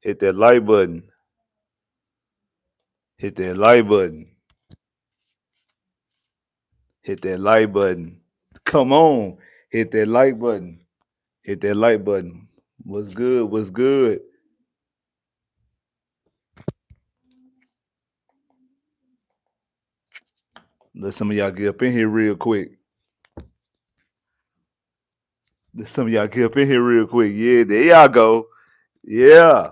Hit that like button. Hit that like button. Hit that like button. Come on. Hit that like button. Hit that like button. What's good? What's good? Let some of y'all get up in here real quick. Let some of y'all get up in here real quick. Yeah, there y'all go. Yeah.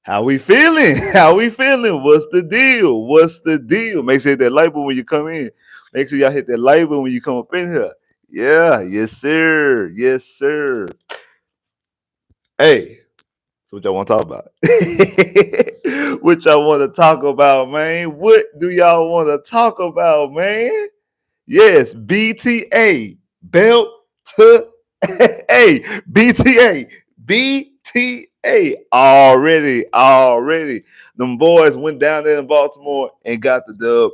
How we feeling? How we feeling? What's the deal? What's the deal? Make sure you hit that like button when you come in. Make sure y'all hit that like button when you come up in here. Yeah, yes, sir. Yes, sir. Hey, so what y'all want to talk about? What y'all want to talk about, man? What do y'all want to talk about, man? Yes, BTA. Belt to hey, BTA. BTA. Already. Them boys went down there in Baltimore and got the dub.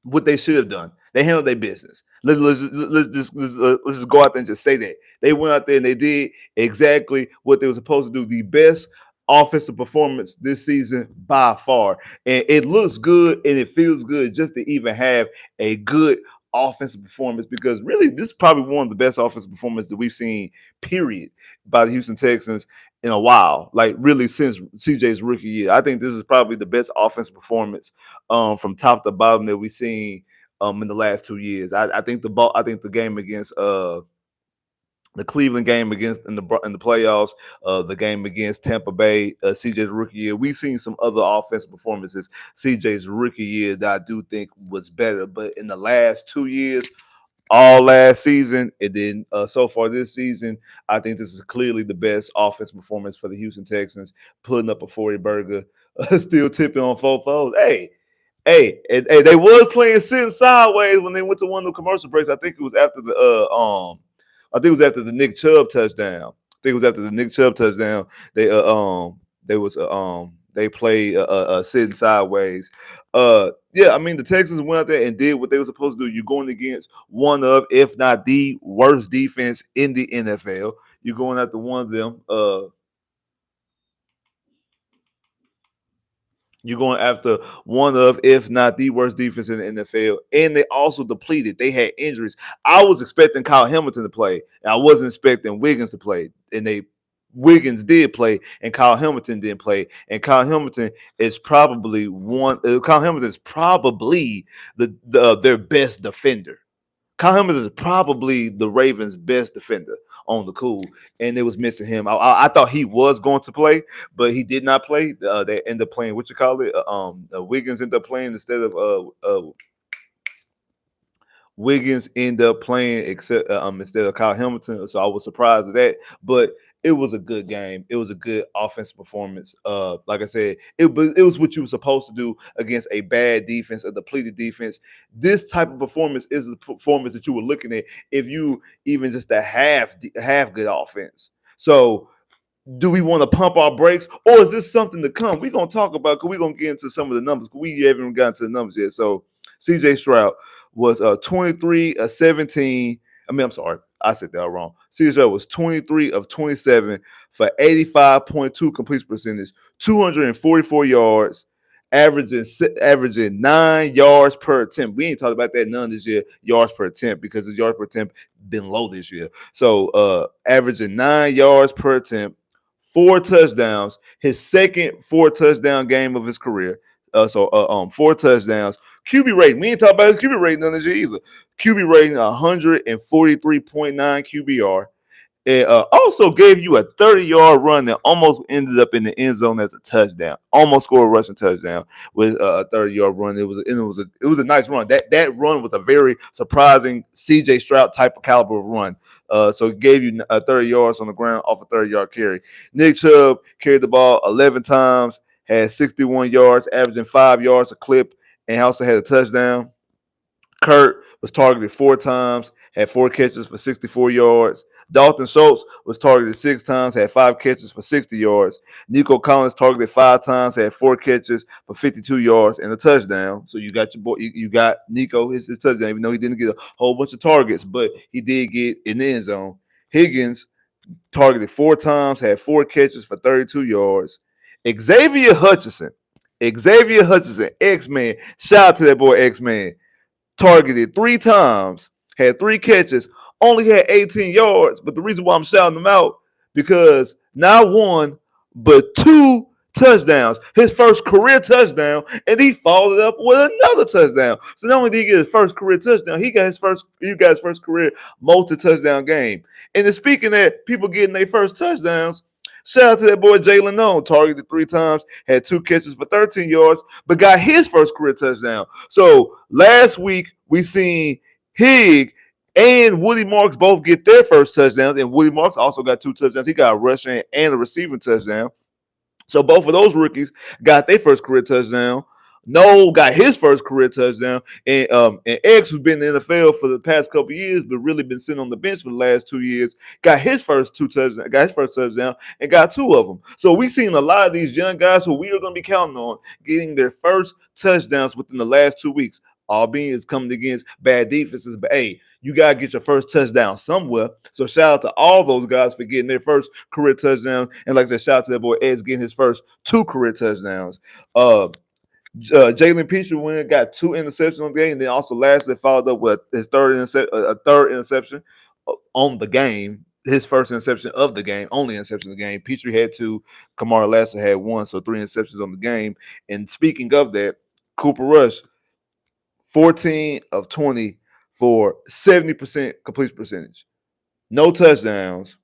What they should have done. They handled their business. Let's just go out there and just say that. They went out there and they did exactly what they were supposed to do. The best offensive performance this season by far. And it looks good and it feels good just to even have a good offensive performance, because really this is probably one of the best offensive performances that we've seen, period, by the Houston Texans in a while. Like really since CJ's rookie year. I think this is probably the best offensive performance from top to bottom that we've seen in the last 2 years. I think the game against the Cleveland game against in the playoffs, the game against Tampa Bay, CJ's rookie year. We've seen some other offensive performances CJ's rookie year that I do think was better, but in the last 2 years, all last season, and then so far this season, I think this is clearly the best offense performance for the Houston Texans, putting up a 40 burger, still tipping on fofos. Hey, they was playing sitting sideways when they went to one of the commercial breaks. I think it was after the Nick Chubb touchdown. I think it was after the Nick Chubb touchdown. They played sitting sideways. Yeah, I mean the Texans went out there and did what they were supposed to do. You're going against one of, if not the worst defense in the NFL. You're going after one of them. You're going after one of, if not the worst defense in the NFL, and they also depleted. They had injuries. I was expecting Kyle Hamilton to play, and I wasn't expecting Wiggins to play. And Wiggins did play, and Kyle Hamilton didn't play. And Kyle Hamilton is probably their best defender. Kyle Hamilton is probably the Ravens' best defender on the cool, and it was missing him. I thought he was going to play, but he did not play. They ended up playing Wiggins ended up playing Wiggins ended up playing instead of Kyle Hamilton, so I was surprised at that. But it was a good game. It was a good offensive performance. Like I said, it was what you were supposed to do against a bad defense, a depleted defense. This type of performance is the performance that you were looking at if you even just a half good offense. So do we want to pump our brakes, or is this something to come? We're gonna talk about, because we're gonna get into some of the numbers, because we haven't gotten to the numbers yet. So CJ Stroud was 23 of 17. I'm sorry, I said that wrong. CJ Stroud was 23 of 27 for 85.2 completion percentage, 244 yards, averaging 9 yards per attempt. We ain't talked about that none this year, yards per attempt, because the yards per attempt been low this year. So averaging 9 yards per attempt, 4 touchdowns, his second 4-touchdown game of his career. 4 touchdowns. QB rating, we ain't talking about his QB rating none this year either. QB rating 143.9 QBR. It also gave you a 30-yard run that almost ended up in the end zone as a touchdown. Almost scored a rushing touchdown with a 30-yard run. It was a nice run. That run was a very surprising CJ Stroud type of caliber of run. So it gave you 30 yards on the ground off a 30-yard carry. Nick Chubb carried the ball 11 times, had 61 yards, averaging 5 yards a clip, and also had a touchdown. Kurt was targeted 4 times, had 4 catches for 64 yards. Dalton Schultz was targeted 6 times, had 5 catches for 60 yards. Nico Collins targeted 5 times, had 4 catches for 52 yards and a touchdown. So you got your boy, you got Nico his touchdown, even though he didn't get a whole bunch of targets, but he did get in the end zone. Higgins targeted 4 times, had 4 catches for 32 yards. Xavier Hutchinson, X-Man. Shout out to that boy X-Man. Targeted 3 times, had 3 catches, only had 18 yards. But the reason why I'm shouting him out, because not one, but 2 touchdowns. His first career touchdown, and he followed up with another touchdown. So not only did he get his first career touchdown, he got his first career multi-touchdown game. And then speaking of that, people getting their first touchdowns, shout out to that boy Jalen None, targeted 3 times, had 2 catches for 13 yards, but got his first career touchdown. So last week we seen Higg and Woody Marks both get their first touchdowns, and Woody Marks also got 2 touchdowns. He got a rushing and a receiving touchdown. So both of those rookies got their first career touchdown. Noel got his first career touchdown, and X, who's been in the NFL for the past couple of years, but really been sitting on the bench for the last 2 years, got his first touchdown, and got 2 of them. So we've seen a lot of these young guys who we are going to be counting on getting their first touchdowns within the last 2 weeks. Albeit it's coming against bad defenses, but hey, you gotta get your first touchdown somewhere. So shout out to all those guys for getting their first career touchdown. And like I said, shout out to that boy Edge getting his first 2 career touchdowns. Jalen Peterson got 2 interceptions on the game, and then also lastly followed up with his third interception on the game. His first interception of the game, only interception of the game. Petrie had 2, Kamara Lassiter had 1, so 3 interceptions on the game. And speaking of that, Cooper Rush, 14 of 20 for 70% completion percentage. No touchdowns,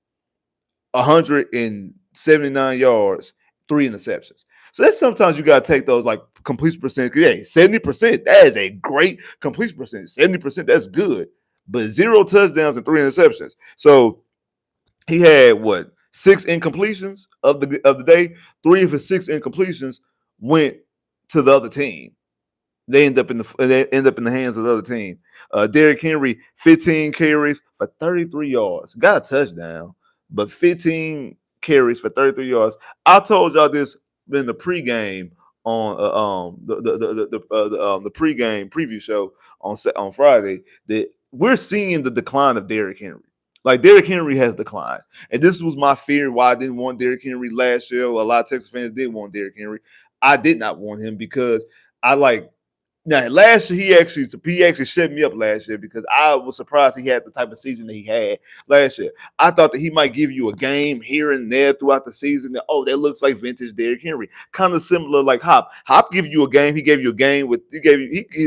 179 yards, 3 interceptions. So that's sometimes you got to take those like completion percentage. Yeah, 70%, that is a great completion percentage. 70%, that's good. But 0 touchdowns and 3 interceptions. So he had 6 incompletions of the day. 3 of his 6 incompletions went to the other team. They end up in the hands of the other team. Derrick Henry, 15 carries for 33 yards. Got a touchdown, but 15 carries for 33 yards. I told y'all this in the pregame on the pregame preview show on Friday that we're seeing the decline of Derrick Henry. Like Derrick Henry has declined, and this was my fear why I didn't want Derrick Henry last year. A lot of Texas fans did want Derrick Henry. I did not want him because I like. Now, last year he actually shut me up last year because I was surprised he had the type of season that he had last year. I thought that he might give you a game here and there throughout the season. That looks like vintage Derrick Henry, kind of similar like Hop. Hop give you a game. He gave you a game with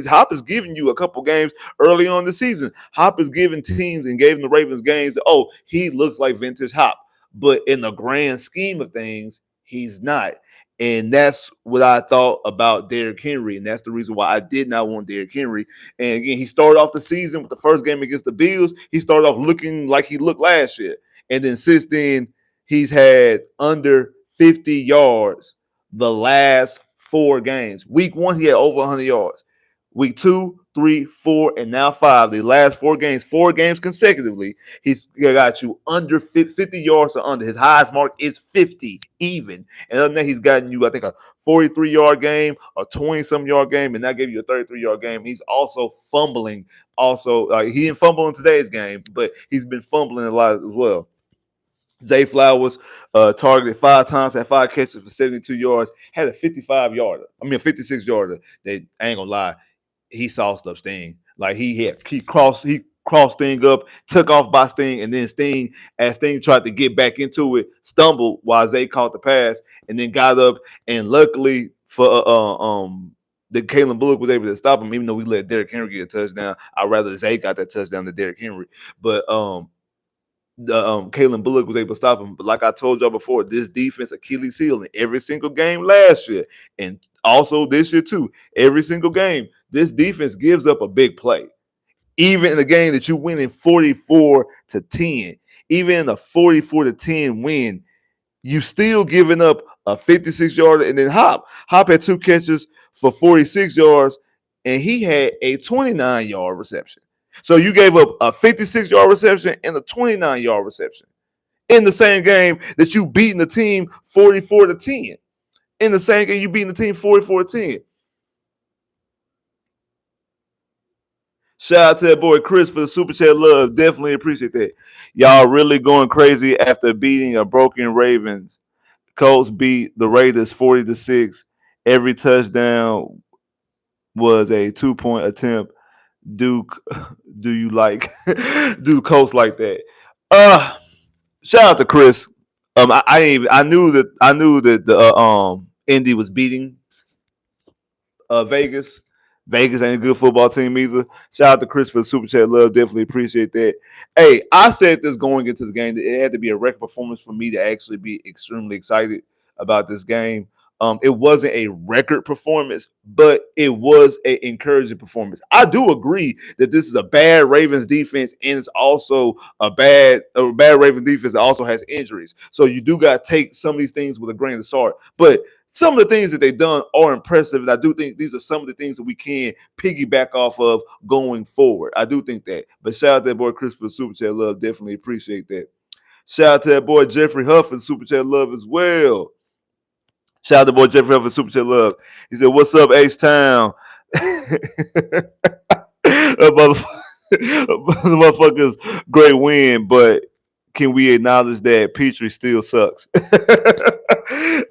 Hop is giving you a couple games early on the season. Hop is giving teams and gave the Ravens games. He looks like vintage Hop, but in the grand scheme of things, he's not. And that's what I thought about Derrick Henry. And that's the reason why I did not want Derrick Henry. And again, he started off the season with the first game against the Bills. He started off looking like he looked last year. And then since then, he's had under 50 yards the last 4 games. Week 1, he had over 100 yards. Week 2, 3, 4, and now 5. The last 4 games consecutively, he's got you under 50 yards or under. His highest mark is 50 even. And other than that, he's gotten you, I think, a 43-yard game, a 20-some yard game, and that gave you a 33-yard game. He's also fumbling. He didn't fumble in today's game, but he's been fumbling a lot as well. Zay Flowers targeted 5 times, had 5 catches for 72 yards, had a 56-yarder. That I ain't gonna lie. He sauced up Sting. Like he crossed Sting up, took off by Sting, and then as Sting tried to get back into it, stumbled while Zay caught the pass, and then got up. And luckily for that Kalen Bullock was able to stop him, even though we let Derrick Henry get a touchdown. I'd rather Zay got that touchdown than Derrick Henry. But Kalen Bullock was able to stop him. But like I told y'all before, this defense Achilles heel in every single game last year, and also this year too. Every single game, this defense gives up a big play. Even in a game that you win in 44-10, even in a 44-10 win, you still giving up a 56-yarder. And then Hop had 2 catches for 46 yards, and he had a 29-yard reception. So you gave up a 56-yard reception and a 29-yard reception in the same game that you beating the team 44-10. In the same game, you beating the team 44-10. Shout out to that boy Chris for the super chat love. Definitely appreciate that. Y'all really going crazy after beating a broken Ravens. Colts beat the Raiders 40-6. Every touchdown was a 2-point attempt. Duke, do you like do Colts like that? Shout out to Chris. I knew that the Indy was beating Vegas. Vegas ain't a good football team either. Shout out to Chris for the super chat love. Definitely appreciate that. Hey, I said this going into the game that it had to be a record performance for me to actually be extremely excited about this game. It wasn't a record performance, but it was an encouraging performance. I do agree that this is a bad Ravens defense, and it's also a bad Ravens defense that also has injuries. So you do got to take some of these things with a grain of salt. But some of the things that they've done are impressive, and I do think these are some of the things that we can piggyback off of going forward. I do think that. But shout out to that boy Chris for the super chat love. Definitely appreciate that. Shout out to that boy Jeffrey Huff for the super chat love as well. Shout out to boy Jeffrey Huff for super chat love. He said, "What's up, H Town?" Motherfuckers, great win, but can we acknowledge that Petrie still sucks?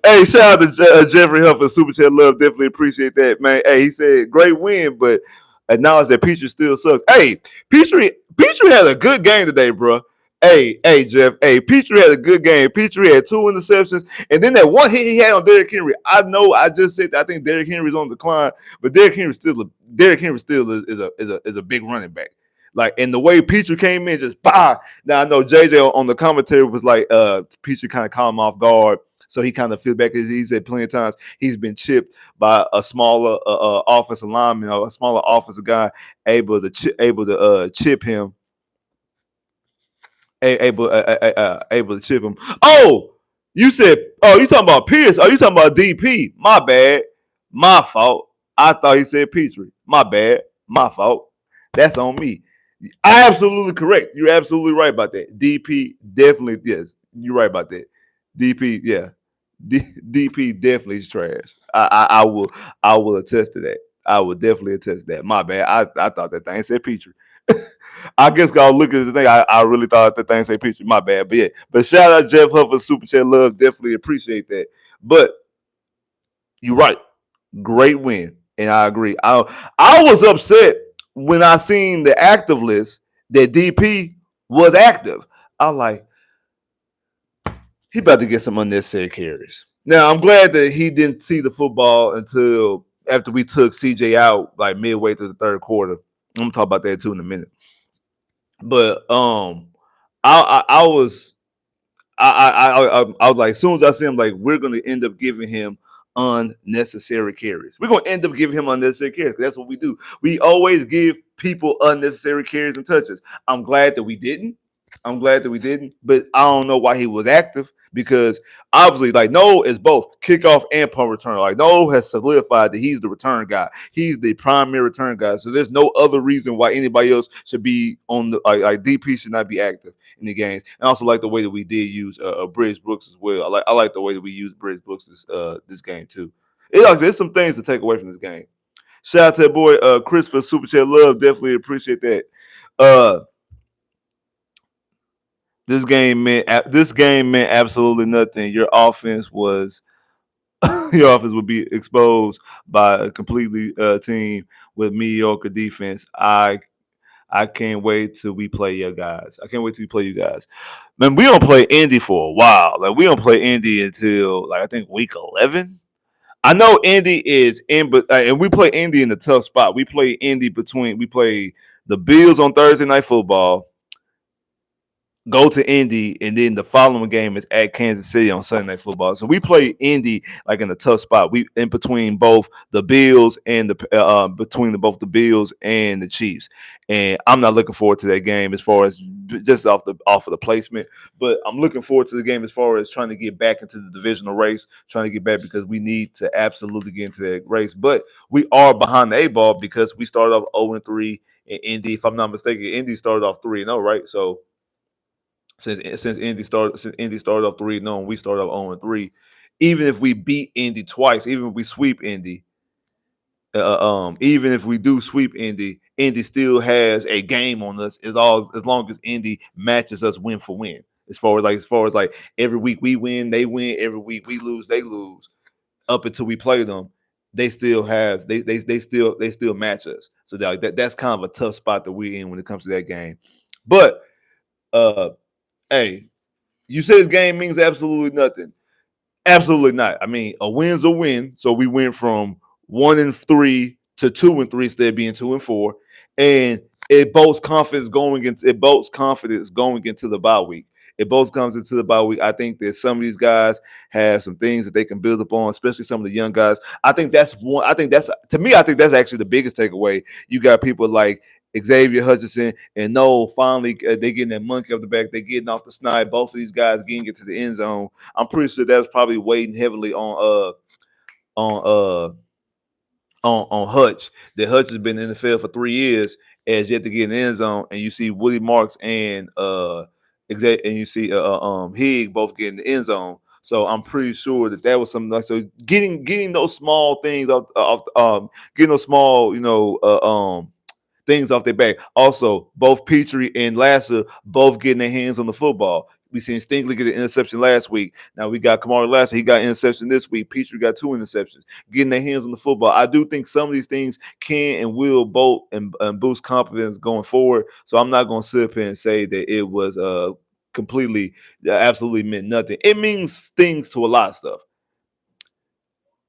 Hey, shout out to Jeffrey Huff for super chat love. Definitely appreciate that, man. Hey, he said great win, but acknowledge that Petrie still sucks. Hey, Petrie had a good game today, bro. Hey, Jeff. Hey, Petrie had a good game. Petrie had 2 interceptions, and then that one hit he had on Derrick Henry. I know. I just said I think Derrick Henry's on decline, but Derrick Henry still is a big running back. Like, and the way Petrie came in, just bah. Now I know JJ on the commentary was like, Petrie kind of caught him off guard, so he kind of feel back. He said plenty of times he's been chipped by a smaller offensive lineman or a smaller offensive guy able to chip him, able to chip him. Oh, you talking about Pierce? Oh, you talking about DP? My bad, my fault. I thought he said Petrie. My bad, my fault. That's on me. Absolutely correct. You're absolutely right about that. DP definitely, yes, you're right about that. DP, yeah. DP definitely is trash. I will attest to that. I will definitely attest to that. My bad. I thought that thing said Petrie. I guess I'll look at the thing. I really thought that thing said Petrie. My bad. But yeah. But shout out Jeff Huff for Super Chat Love. Definitely appreciate that. But you're right. Great win. And I agree. I was upset when I seen the active list that DP was active. I was like, he about to get some unnecessary carries. Now I'm glad that he didn't see the football until after we took CJ out, like midway through the third quarter. I'm gonna talk about that too in a minute. But I was I was like, as soon as I see him, like, we're gonna end up giving him unnecessary carries. We're gonna end up giving him unnecessary carries. That's what we do. We always give people unnecessary carries and touches. I'm glad that we didn't. But I don't know why he was active because obviously, like, Noah is both kickoff and punt return. Like, Noah has solidified that he's the return guy. He's the primary return guy. So there's no other reason why anybody else should be on the like DP should not be active in the games. And I also like the way that we did use Bridge Brooks as well. I like the way that we used Bridge Brooks this game too. There's some things to take away from this game. Shout out to that boy Chris for Super Chat Love. Definitely appreciate that. This game meant absolutely nothing. Your offense would be exposed by a completely team with mediocre defense. I can't wait till we play you guys. I can't wait till we play you guys. Man, we don't play Indy for a while. Like, we don't play Indy until, like, I think week 11. I know Indy is in, but and we play Indy in a tough spot. We play the Bills on Thursday Night Football, go to Indy, and then the following game is at Kansas City on Sunday Night Football. So we play Indy like in a tough spot. We in between both the Bills and both the Bills and the Chiefs. And I'm not looking forward to that game as far as just off of the placement, but I'm looking forward to the game as far as trying to get back into the divisional race, trying to get back because we need to absolutely get into that race. But we are behind the 8 ball because we started off 0-3 in Indy. If I'm not mistaken, Indy started off 3-0, right? So since Indy started off 3-0, we started off 0-3. Even if we beat Indy twice, even if we sweep Indy, Even if we do sweep Indy, Indy still has a game on us as long as Indy matches us win for win. As far as every week we win, they win. Every week we lose, they lose. Up until we play them, they still have they still match us. So that's kind of a tough spot that we're in when it comes to that game. But uh, hey, you say this game means absolutely nothing. Absolutely not. I mean, a win's a win. So we went from 1-3 to 2-3 instead of being 2-4, and it boasts confidence going into the bye week. It both comes into the bye week. I think that some of these guys have some things that they can build upon, especially some of the young guys. I think that's one. I think that's to me. I think that's actually the biggest takeaway. You got people like Xavier Hutchinson and Noel finally they getting that monkey up the back. They getting off the snide. Both of these guys getting it to the end zone. I'm pretty sure that's probably weighing heavily on on Hutch. That Hutch has been in the field for 3 years, as yet to get in the end zone, and you see Woody Marks and you see Higg both getting the end zone. So I'm pretty sure that was something like so getting those small things off getting those small things off their back. Also, both Petrie and Lasser both getting their hands on the football. We seen Stingley get an interception last week. Now we got Kamari Lasser. He got an interception this week. Petrie got 2 interceptions. Getting their hands on the football. I do think some of these things can and will both and boost confidence going forward. So I'm not going to sit up here and say that it was completely, absolutely meant nothing. It means things to a lot of stuff.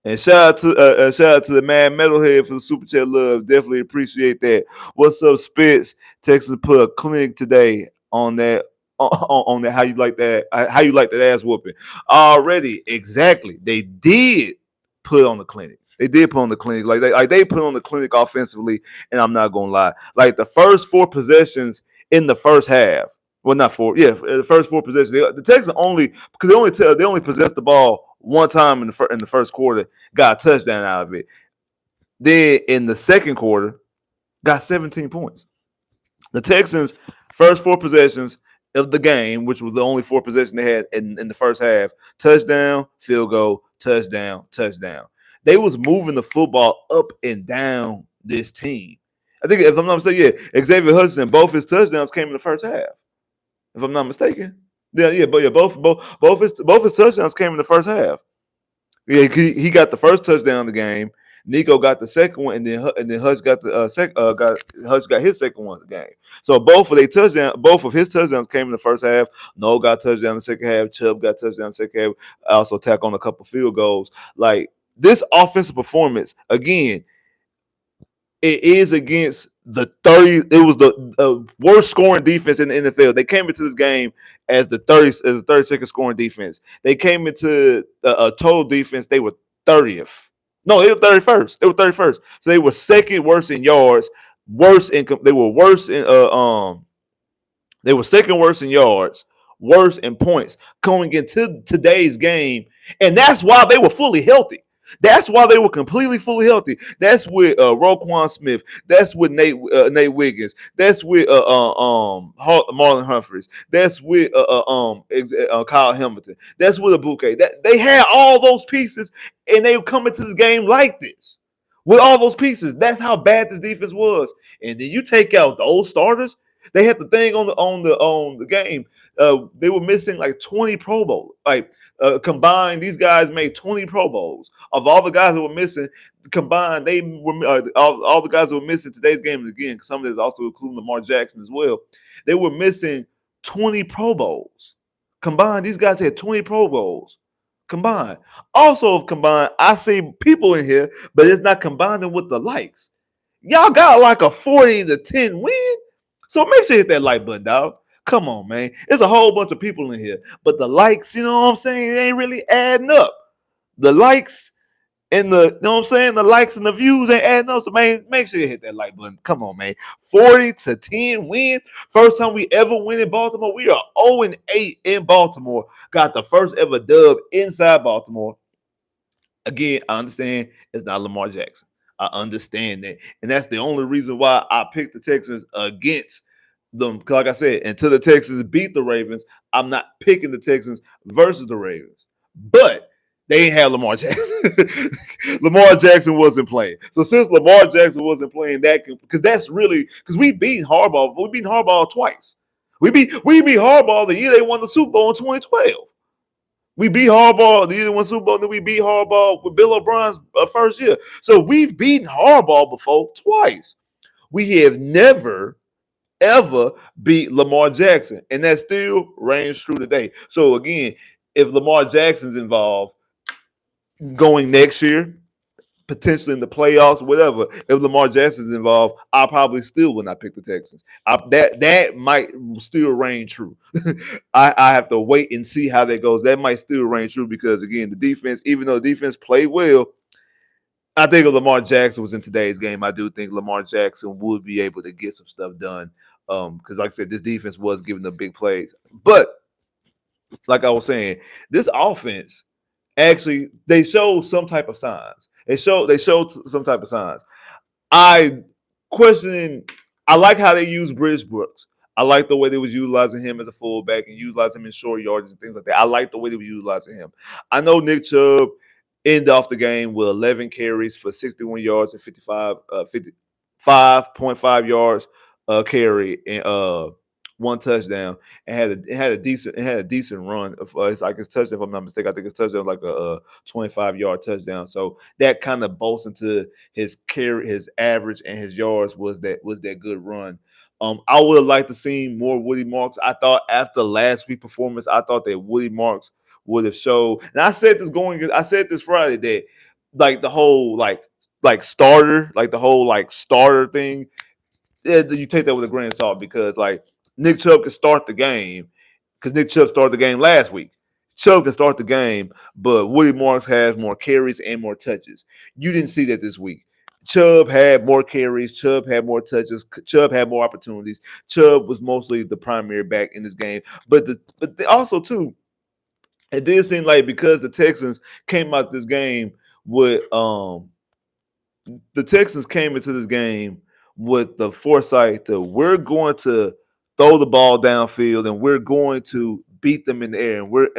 And shout out to the man Metalhead for the super chat love. Definitely appreciate that. What's up, Spitz? Texas put a clinic today on that. On that, how you like that? How you like that ass whooping? Already, exactly. They did put on the clinic. They did put on the clinic. They put on the clinic offensively, and I'm not gonna lie. Like the first 4 possessions in the first half. Well, not 4. Yeah, the first 4 possessions. The Texans only because they only possessed the ball one time in the first quarter, got a touchdown out of it. Then in the second quarter, got 17 points. The Texans' first 4 possessions of the game, which was the only 4 possessions they had in the first half, touchdown, field goal, touchdown, touchdown. They was moving the football up and down this team. I think if I'm not mistaken, Xavier Hudson, both his touchdowns came in the first half. If I'm not mistaken. Both his touchdowns came in the first half. Yeah, he got the first touchdown of the game. Nico got the second one, and then Hutch got the Hutch got his second one of the game. So both of his touchdowns came in the first half. Noel got touchdown in the second half. Chubb got touchdown in the second half. Also tack on a couple field goals. Like this offensive performance again. It is against the 30. It was the worst scoring defense in the NFL. They came into this game as the 32nd scoring defense. They came into a total defense. They were 30th. No, they were 31st. They were 31st. So they were second worst in yards. They were worse in They were second worst in yards, worse in points going into today's game, and that's why they were fully healthy. That's why they were completely fully healthy. That's with Roquan Smith. That's with Nate Wiggins. That's with Marlon Humphreys. That's with Kyle Hamilton. That's with Abuke. That they had all those pieces, and they come into the game like this with all those pieces. That's how bad this defense was. And then you take out those starters. They had the thing on the game. They were missing like 20 Pro Bowls. Like combined, these guys made 20 Pro Bowls. Of all the guys that were missing, combined, they were all the guys that were missing today's game. Again, some of this also including Lamar Jackson as well. They were missing 20 Pro Bowls. Combined, these guys had 20 Pro Bowls. Combined. Also combined, I see people in here, but it's not combining with the likes. Y'all got like a 40-10 win. So make sure you hit that like button, dog. Come on, man. There's a whole bunch of people in here. But the likes, you know what I'm saying? It ain't really adding up. The likes and you know what I'm saying? The likes and the views ain't adding up. So, man, make sure you hit that like button. Come on, man. 40-10 win. First time we ever win in Baltimore. We are 0-8 in Baltimore. Got the first ever dub inside Baltimore. Again, I understand it's not Lamar Jackson. I understand that. And that's the only reason why I picked the Texans against them. Because like I said, until the Texans beat the Ravens, I'm not picking the Texans versus the Ravens. But They ain't have Lamar Jackson. Lamar Jackson wasn't playing. So since Lamar Jackson wasn't playing, that because that's really because we beat Harbaugh. We beat Harbaugh twice. We beat Harbaugh the year they won the Super Bowl in 2012. We beat Harbaugh the year they won the Super Bowl. Then we beat Harbaugh with Bill O'Brien's first year. So we've beaten Harbaugh before twice. We have never ever beat Lamar Jackson, and that still reigns true today. So again, if Lamar Jackson's involved going next year, potentially in the playoffs, whatever. If Lamar Jackson's involved, I probably still would not pick the Texans. That might still reign true. I have to wait and see how that goes. That might still reign true because again, the defense, even though the defense played well, I think if Lamar Jackson was in today's game, I do think Lamar Jackson would be able to get some stuff done. Because like I said, this defense was giving the big plays. But like I was saying, this offense actually they showed some type of signs. They showed some type of signs. I questioning. I like how they use Bridge Brooks. I like the way they was utilizing him as a fullback and utilizing him in short yards and things like that. I like the way they were utilizing him. I know Nick Chubb ended off the game with 11 carries for 61 yards and 55.5 yards carry and one touchdown and had a decent run. It's like his touchdown, if I'm not mistaken. I think his touchdown was like a 25-yard touchdown. So that kind of bolts into his carry, his average, and his yards was that good run. I would have liked to see more Woody Marks. I thought after last week's performance, I thought that Woody Marks would have showed. And I said this Friday that like the whole starter, like the whole starter thing. Yeah, you take that with a grain of salt because like Nick Chubb could start the game because Nick Chubb started the game last week. Chubb can start the game, but Woody Marks has more carries and more touches. You didn't see that this week. Chubb had more carries. Chubb had more touches. Chubb had more opportunities. Chubb was mostly the primary back in this game. But also, too, it did seem like because the Texans came out this game with the Texans came into this game with the foresight that we're going to throw the ball downfield and we're going to beat them in the air and we're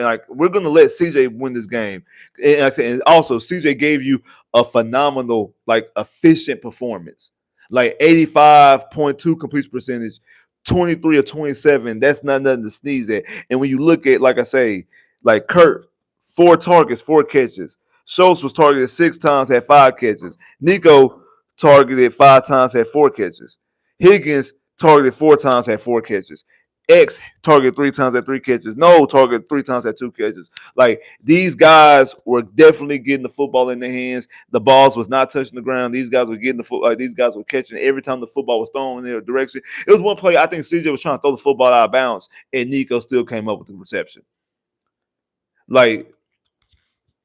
going to let CJ win this game. And, like I said, and also CJ gave you a phenomenal, efficient performance, like 85.2 completion percentage, 23 or 27. That's not nothing to sneeze at. And when you look at, like I say, like Kurt, 4 targets, 4 catches. Schultz was targeted 6 times, had 5 catches. Nico targeted 5 times, had 4 catches. Higgins targeted 4 times, had 4 catches. X targeted 3 times, had 3 catches. No targeted 3 times, had 2 catches. Like these guys were definitely getting the football in their hands. The balls was not touching the ground. These guys were getting the football. These guys were catching every time the football was thrown in their direction. It was one play. I think CJ was trying to throw the football out of bounds, and Nico still came up with the reception. Like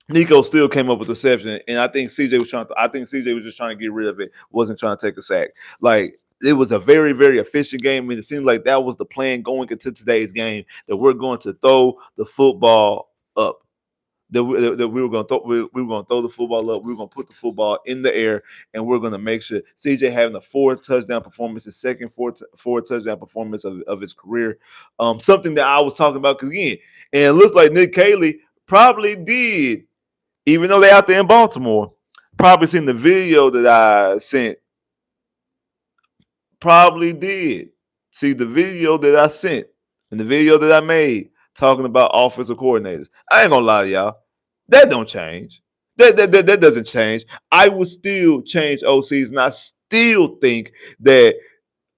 Nico still came up with the reception, and I think CJ was just trying to get rid of it. Wasn't trying to take a sack. Like it was a very, very efficient game, and it seemed like that was the plan going into today's game. That we're going to throw the football up. That we were going to throw the football up. We were going to put the football in the air, and we're going to make sure CJ having a 4 touchdown performance, his second 4 touchdown performance of his career. Something that I was talking about because again, and it looks like Nick Caley probably did. Even though they out there in Baltimore, probably seen the video that I sent. Probably did see the video that I sent and the video that I made talking about offensive coordinators. I ain't gonna lie to y'all. That don't change. That doesn't change. I would still change OCs, and I still think that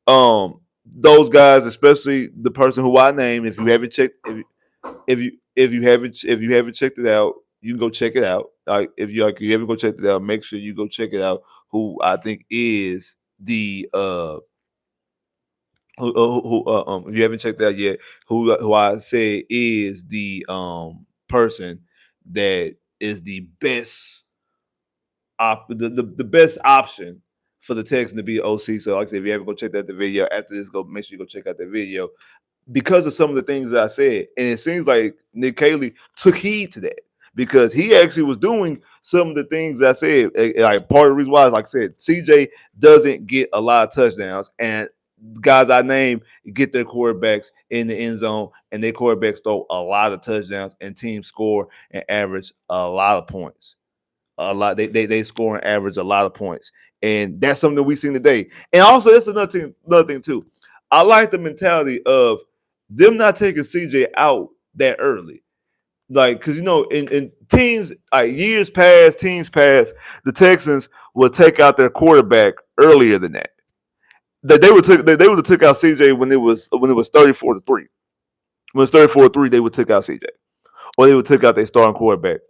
those guys, especially the person who I named, if you haven't checked, if you haven't checked it out, you can go check it out. If you haven't go check it out, make sure you go check it out. Who I think is the if you haven't checked that out yet, who I say is the person that is the best the best option for the Texans to be OC. So like I said, if you haven't go check out the video after this, go make sure you go check out the video because of some of the things that I said. And it seems like Nick Caley took heed to that because he actually was doing some of the things that I said. Like part of the reason why, like I said, CJ doesn't get a lot of touchdowns, and guys I name get their quarterbacks in the end zone, and their quarterbacks throw a lot of touchdowns, and teams score and average a lot of points. A lot. They score and average a lot of points, and that's something we've seen today. And also, that's another thing too. I like the mentality of them not taking CJ out that early. Like, because in teams, like teams past, the Texans will take out their quarterback earlier than that. They would have took out CJ when it was 34-3. When it's 34-3, they would take out CJ, or they would take out their starting quarterback.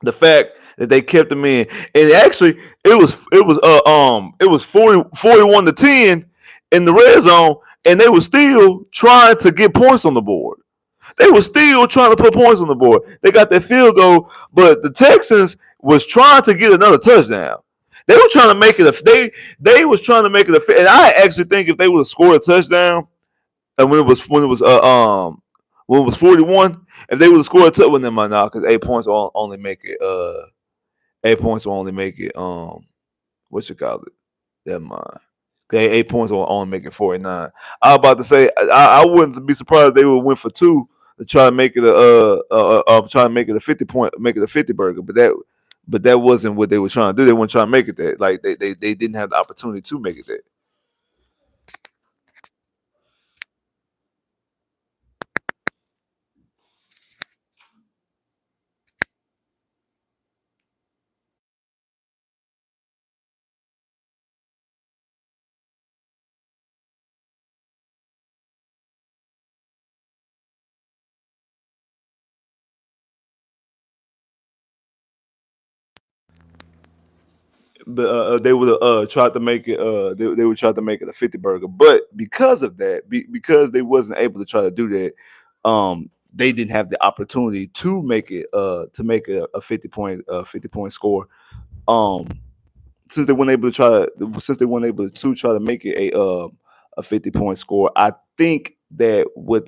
The fact that they kept him in, and actually it was 41-10 in the red zone, and they were still trying to get points on the board. They were still trying to put points on the board. They got their field goal, but the Texans was trying to get another touchdown. They were trying to make it they was trying to make it a, and I actually think if they would have scored a touchdown, and when it was 41, if they would have scored a touchdown, well, never mind now, because 8 points will only make it 8 points will only make it what you call it? Never mind. Okay, 8 points will only make it 49. I was about to say I wouldn't be surprised if they would win for two to try to make it try to make it a 50 point, make it a 50 burger, but that wasn't what they were trying to do. They weren't trying to make it that. Like they didn't have the opportunity to make it that. But they would have tried to make it. They would try to make it a 50 burger, but because of that, because they wasn't able to try to do that, they didn't have the opportunity to make it a 50 point score. Um, since they weren't able to try to make it a 50 point score, I think that what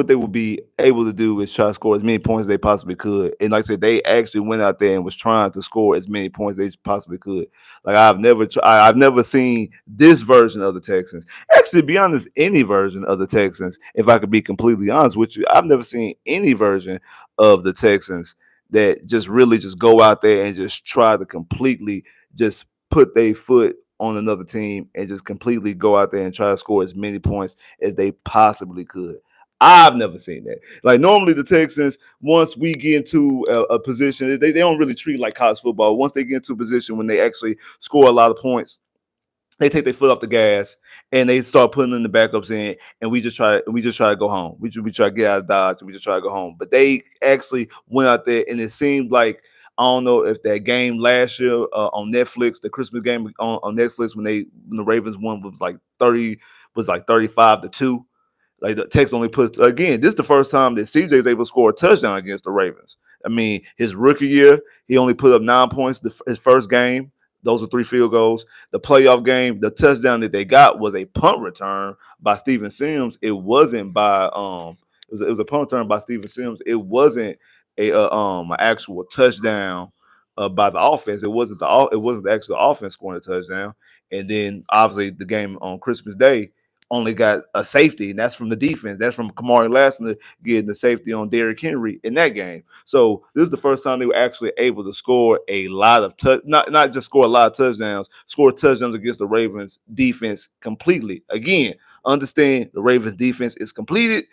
they would be able to do is try to score as many points as they possibly could. And like I said, they actually went out there and was trying to score as many points as they possibly could. Like I've never seen this version of the Texans. Actually, to be honest, any version of the Texans, if I could be completely honest with you, I've never seen any version of the Texans that just really just go out there and just try to completely just put their foot on another team and just completely go out there and try to score as many points as they possibly could. I've never seen that. Like normally the Texans, once we get into a position, they don't really treat it like college football. Once they get into a position when they actually score a lot of points, they take their foot off the gas and they start putting in the backups in, and we just try to go home. We try to get out of Dodge and we just try to go home. But they actually went out there, and it seemed like I don't know if that game last year on Netflix, the Christmas game on Netflix when the Ravens won was like 35-2. Like the Texans only put again. This is the first time that CJ is able to score a touchdown against the Ravens. I mean, his rookie year, he only put up 9 points. His first game, those were 3 field goals. The playoff game, the touchdown that they got was a punt return by Steven Sims. It wasn't by it was a punt return by Steven Sims. It wasn't an actual touchdown by the offense. It wasn't the actual offense scoring a touchdown. And then obviously the game on Christmas Day only got a safety, and that's from the defense. That's from Kamari Lassiter getting the safety on Derrick Henry in that game. So this is the first time they were actually able to score a lot of not just score a lot of touchdowns, score touchdowns against the Ravens defense completely. Again, understand the Ravens defense is completed.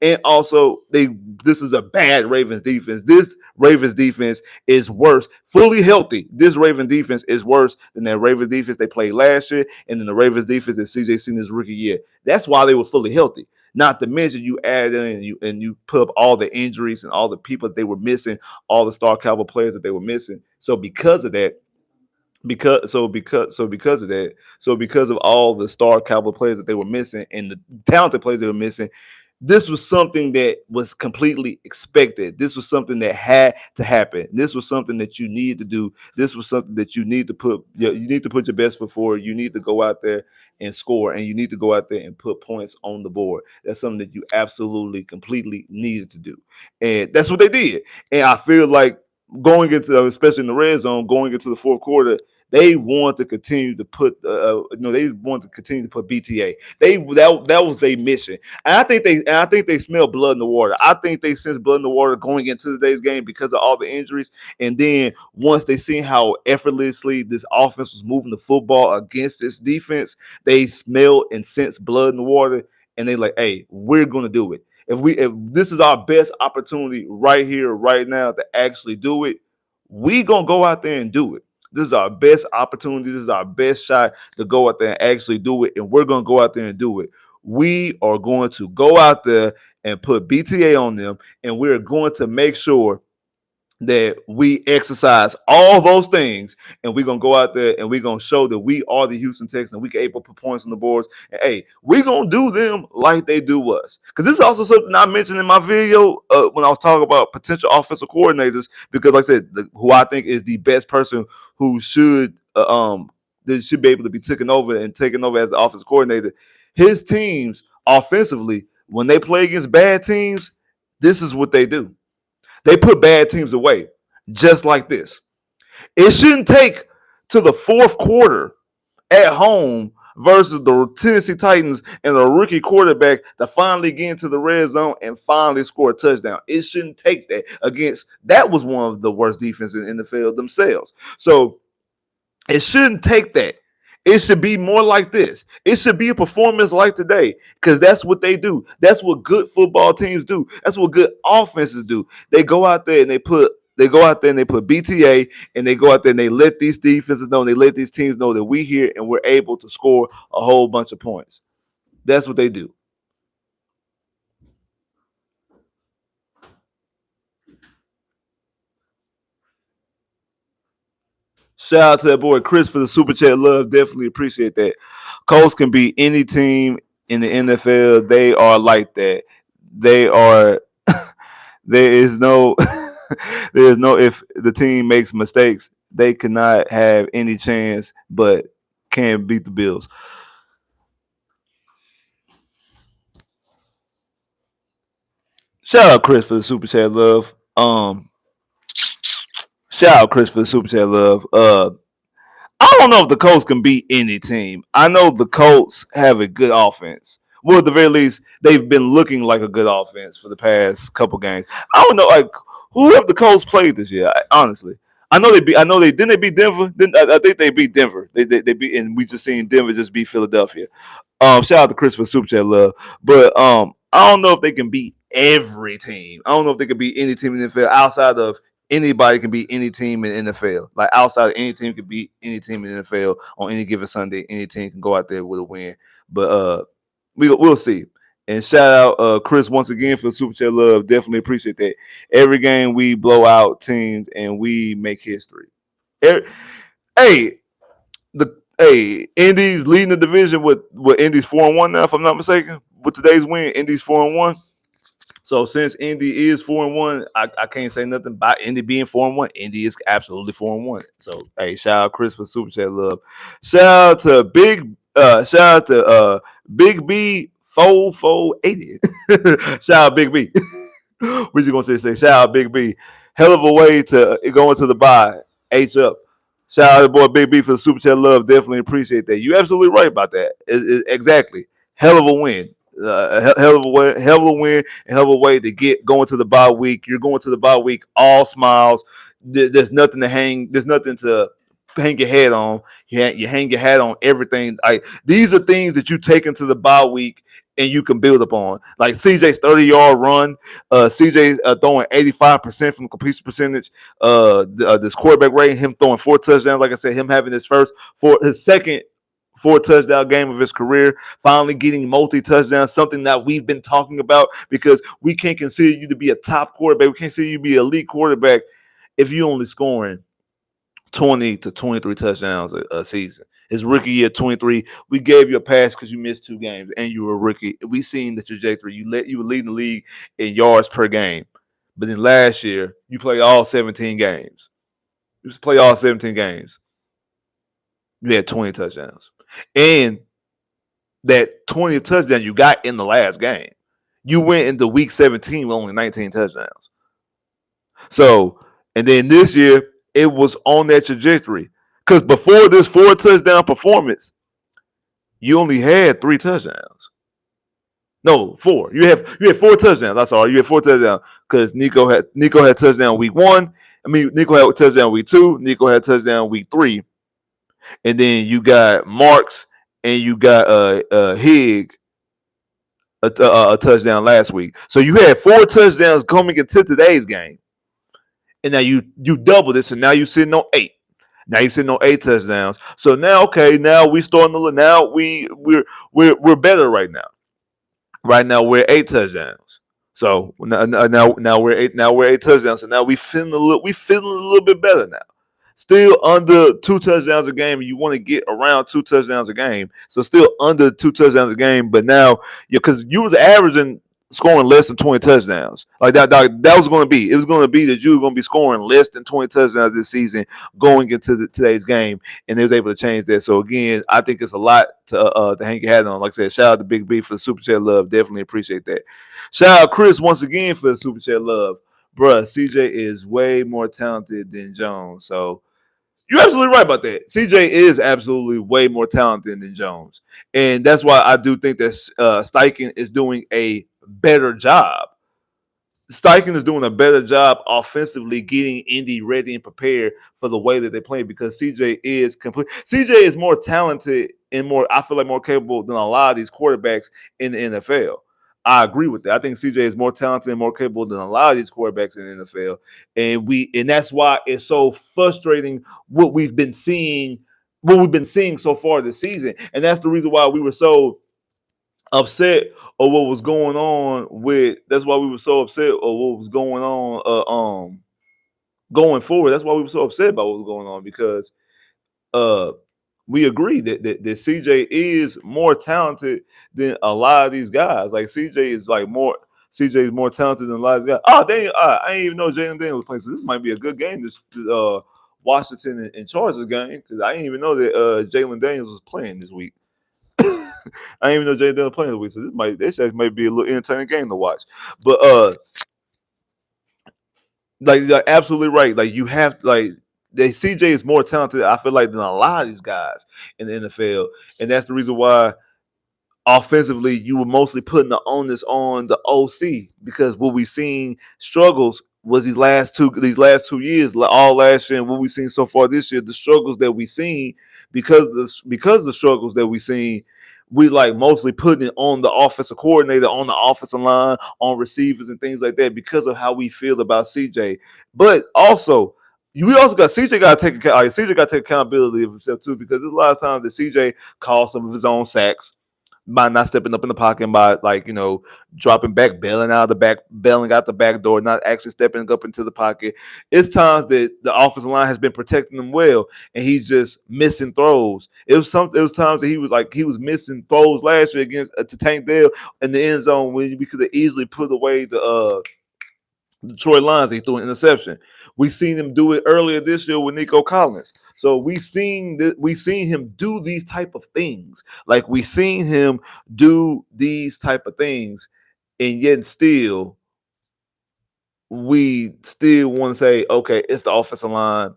And also, this is a bad Ravens defense. This Ravens defense is worse. Fully healthy, this Ravens defense is worse than that Ravens defense they played last year, and then the Ravens defense that CJ seen his rookie year. That's why they were fully healthy. Not to mention you add in and you put up all the injuries and all the people that they were missing, all the star caliber players that they were missing. So because of that, because of all the star caliber players that they were missing and the talented players they were missing, this was something that was completely expected. This was something that had to happen. This was something that you need to do. This was something that you need to put your best foot forward. You need to go out there and score, and you need to go out there and put points on the board. That's something that you absolutely, completely needed to do, and that's what they did. And I feel like going into, especially in the red zone, going into the fourth quarter, They want to continue to put they want to continue to put BTA. That was their mission. And I think they smell blood in the water. I think they sense blood in the water going into today's game because of all the injuries. And then once they seen how effortlessly this offense was moving the football against this defense, they smell and sense blood in the water, and they like, hey, we're gonna do it. If this is our best opportunity right here, right now to actually do it, we gonna go out there and do it. This is our best opportunity. This is our best shot to go out there and actually do it. And we're gonna go out there and do it. We are going to go out there and put BTA on them, and we're going to make sure that we exercise all those things, and we're gonna go out there and we're gonna show that we are the Houston Texans and we can able to put points on the boards. And hey, we're gonna do them like they do us. Because this is also something I mentioned in my video when I was talking about potential offensive coordinators. Because like I said, who I think is the best person who should that should be able to be taken over as the offensive coordinator. His teams offensively, when they play against bad teams, this is what they do. They put bad teams away, just like this. It shouldn't take to the fourth quarter at home versus the Tennessee Titans and a rookie quarterback to finally get into the red zone and finally score a touchdown. It shouldn't take that against that was one of the worst defenses in the field themselves. So it shouldn't take that. It should be more like this. It should be a performance like today because that's what they do. That's what good football teams do. That's what good offenses do. They go out there and they put BTA, and they go out there and they let these defenses know, and they let these teams know that we here and we're able to score a whole bunch of points. That's what they do. Shout out to that boy Chris for the super chat love. Definitely appreciate that. Colts can beat any team in the NFL. They are like that. They are. There is no. There is no. If the team makes mistakes, they cannot have any chance, but can beat the Bills. Shout out Chris for the super chat love. Shout out Chris for the super chat love. I don't know if the Colts can beat any team. I know the Colts have a good offense. Well, at the very least, they've been looking like a good offense for the past couple games. I don't know, like who have the Colts played this year? Honestly, I know they beat. I know they didn't. They beat Denver. I think they beat Denver. They beat, and we just seen Denver just beat Philadelphia. Shout out to Chris for super chat love, but I don't know if they can beat every team. I don't know if they can beat any team in the NFL outside of anybody can beat any team in the NFL. Like outside of any team can beat any team in the NFL on any given Sunday. Any team can go out there with a win. But we'll see. And shout out Chris once again for the super chat love. Definitely appreciate that. Every game we blow out teams and we make history. Hey, Indy's leading the division with Indy's 4-1 now, if I'm not mistaken. With today's win, Indy's 4-1. So since Indy is 4-1, I can't say nothing about Indy being 4-1. Indy is absolutely 4-1. So hey, shout out Chris for super chat love. Shout out to Big B 4480. Shout out Big B. What you gonna say? Shout out Big B. Hell of a way to go into the bye. H up. Shout out to boy Big B for the super chat love. Definitely appreciate that. You absolutely right about that. Exactly. Hell of a win. Hell of a win, and hell of a way to get going to the bye week. You're going to the bye week all smiles. There's nothing to hang. There's nothing to hang your head on. You hang your hat on everything. These are things that you take into the bye week and you can build upon. Like CJ's 30-yard run. CJ throwing 85% from completion percentage. This quarterback rating, him throwing 4 touchdowns. Like I said, him having his second 4 touchdown game of his career, finally getting multi-touchdowns, something that we've been talking about because we can't consider you to be a top quarterback. We can't consider you to be an elite quarterback if you only scoring 20 to 23 touchdowns a season. His rookie year, 23, we gave you a pass because you missed 2 games and you were a rookie. We seen the trajectory. You were leading the league in yards per game. But then last year, you played all 17 games. You play all 17 games. You had 20 touchdowns. And that 20 touchdown you got in the last game, you went into week 17 with only 19 touchdowns. So, and then this year, it was on that trajectory. Because before this 4 touchdown performance, you only had 3 touchdowns. No, 4. You had 4 touchdowns. I'm sorry, you had 4 touchdowns because Nico had touchdown week 1. I mean, Nico had touchdown week 2. Nico had touchdown week 3, and then you got Marks and you got Hig a touchdown last week. So you had 4 touchdowns coming into today's game, and now you doubled it. So now you're sitting on 8. Now you're sitting on 8 touchdowns. So now, okay, now we starting to look. Now we're better right now. Right now we're 8 touchdowns. So now we're 8. Now we're 8 touchdowns. So now we feeling a little bit better now. Still under 2 touchdowns a game. You want to get around 2 touchdowns a game. So still under 2 touchdowns a game. But now, because you was averaging scoring less than 20 touchdowns. Like that was going to be. It was going to be that you were going to be scoring less than 20 touchdowns this season going into today's game, and they was able to change that. So again, I think it's a lot to hang your hat on. Like I said, shout out to Big B for the super chat love. Definitely appreciate that. Shout out Chris once again for the super chat love. Bruh, CJ is way more talented than Jones. So you're absolutely right about that. CJ is absolutely way more talented than Jones. And that's why I do think that Steichen is doing a better job. Steichen is doing a better job offensively getting Indy ready and prepared for the way that they play because CJ is complete. CJ is more talented and I feel like more capable than a lot of these quarterbacks in the NFL. I agree with that. I think CJ is more talented and more capable than a lot of these quarterbacks in the NFL. And that's why it's so frustrating what we've been seeing so far this season. And that's the reason why we were so upset or what was going on with. That's why we were so upset or what was going on going forward. That's why we were so upset about what was going on because we agree that CJ is more talented than a lot of these guys. Like CJ is more talented than a lot of these guys. Oh, dang! I didn't even know Jalen Daniels was playing. So this might be a good game. This Washington and Chargers game because I didn't even know that Jalen Daniels was playing this week. I didn't even know Jalen Daniels playing this week. So this actually might be a little entertaining game to watch. But like you're absolutely right. Like you have CJ is more talented, I feel like, than a lot of these guys in the NFL. And that's the reason why offensively you were mostly putting the onus on the OC because what we've seen struggles was these last 2 years, all last year and what we've seen so far this year, the struggles that we've seen because the struggles that we've seen, we like mostly putting it on the offensive coordinator, on the offensive line, on receivers and things like that because of how we feel about CJ. But also, we also got CJ got to take accountability of himself too because there's a lot of times that CJ calls some of his own sacks by not stepping up in the pocket, by dropping back, bailing out the back door, not actually stepping up into the pocket. It's times that the offensive line has been protecting them well, and he's just missing throws. It was times that he was missing throws last year against to Tank Dell in the end zone when we could have easily put away the Detroit Lions. He threw an interception. We seen him do it earlier this year with Nico Collins. So we seen him do these type of things. Like we seen him do these type of things, and yet still we still want to say, okay, it's the offensive line,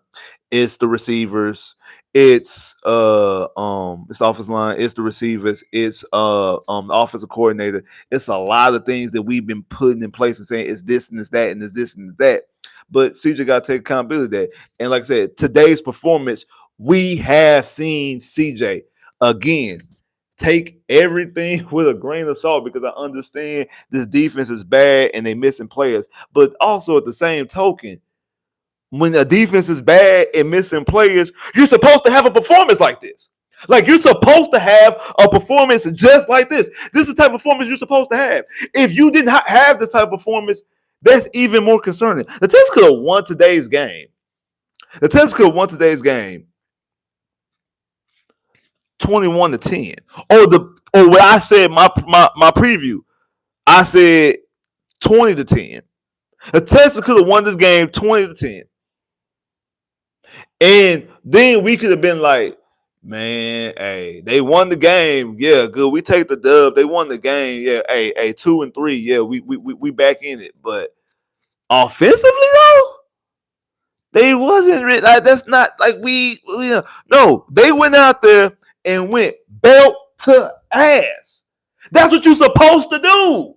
it's the receivers, it's the offensive line, it's the receivers, it's the offensive coordinator. It's a lot of things that we've been putting in place and saying it's this and it's that and it's this and it's that. But CJ got to take accountability of that. And like I said, today's performance, we have seen CJ again take everything with a grain of salt because I understand this defense is bad and they missing players. But also at the same token, when a defense is bad and missing players, you're supposed to have a performance like this. Like you're supposed to have a performance just like this. This is the type of performance you're supposed to have. If you didn't have this type of performance, that's even more concerning. The Texans could have won today's game. 21-10. Or what I said my preview, I said 20-10. The Texans could have won this game 20-10. And then we could have been like, man, hey, they won the game. Yeah, good. We take the dub. They won the game. Yeah, hey, 2-3. Yeah, we back in it. But offensively though, They wasn't like that's not like we no. They went out there and went belt to ass. That's what you're supposed to do.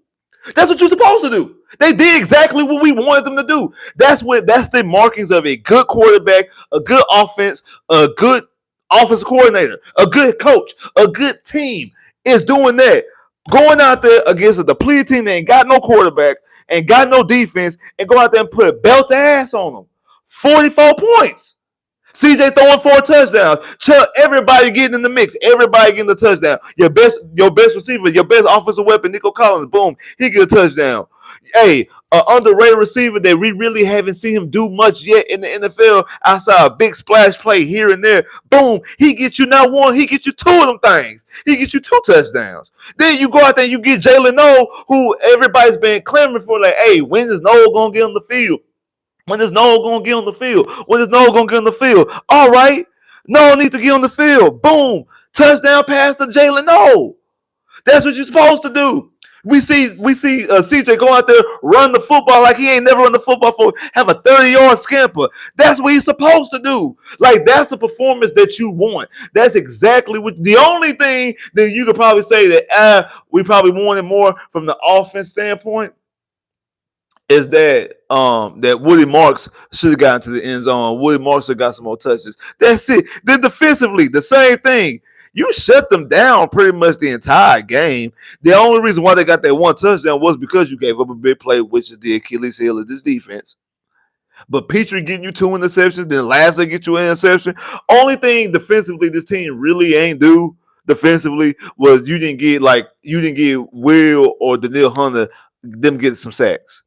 That's what you're supposed to do. They did exactly what we wanted them to do. That's the markings of a good quarterback, a good offense, a good offensive coordinator, a good coach, a good team is doing that. Going out there against a depleted team that ain't got no quarterback, ain't got no defense, and go out there and put belt ass on them. 44 points. CJ throwing 4 touchdowns. Chuck, everybody getting in the mix. Everybody getting the touchdown. Your best receiver, your best offensive weapon, Nico Collins, boom, he get a touchdown. Hey, an underrated receiver that we really haven't seen him do much yet in the NFL outside a big splash play here and there. Boom, he gets you not one, he gets you 2 of them things. He gets you 2 touchdowns. Then you go out there and you get Jalen Noel, who everybody's been clamoring for, like, hey, when is Noel going to get on the field? When is Noel going to get on the field? When is Noel going to get on the field? All right. Noel needs to get on the field. Boom. Touchdown pass to Jalen Noel. That's what you're supposed to do. We see CJ go out there, run the football like he ain't never run the football for, have a 30-yard scamper. That's what he's supposed to do. Like, that's the performance that you want. That's exactly what, the only thing that you could probably say that we probably wanted more from the offense standpoint is that that Woody Marks should have gotten to the end zone. Woody Marks should have got some more touches. That's it. Then defensively, the same thing. You shut them down pretty much the entire game. The only reason why they got that 1 touchdown was because you gave up a big play, which is the Achilles heel of this defense. But Petrie getting you 2 interceptions, then Lashley get you an interception. Only thing defensively this team really ain't do defensively was you didn't get Will or Daniil Hunter them getting some sacks.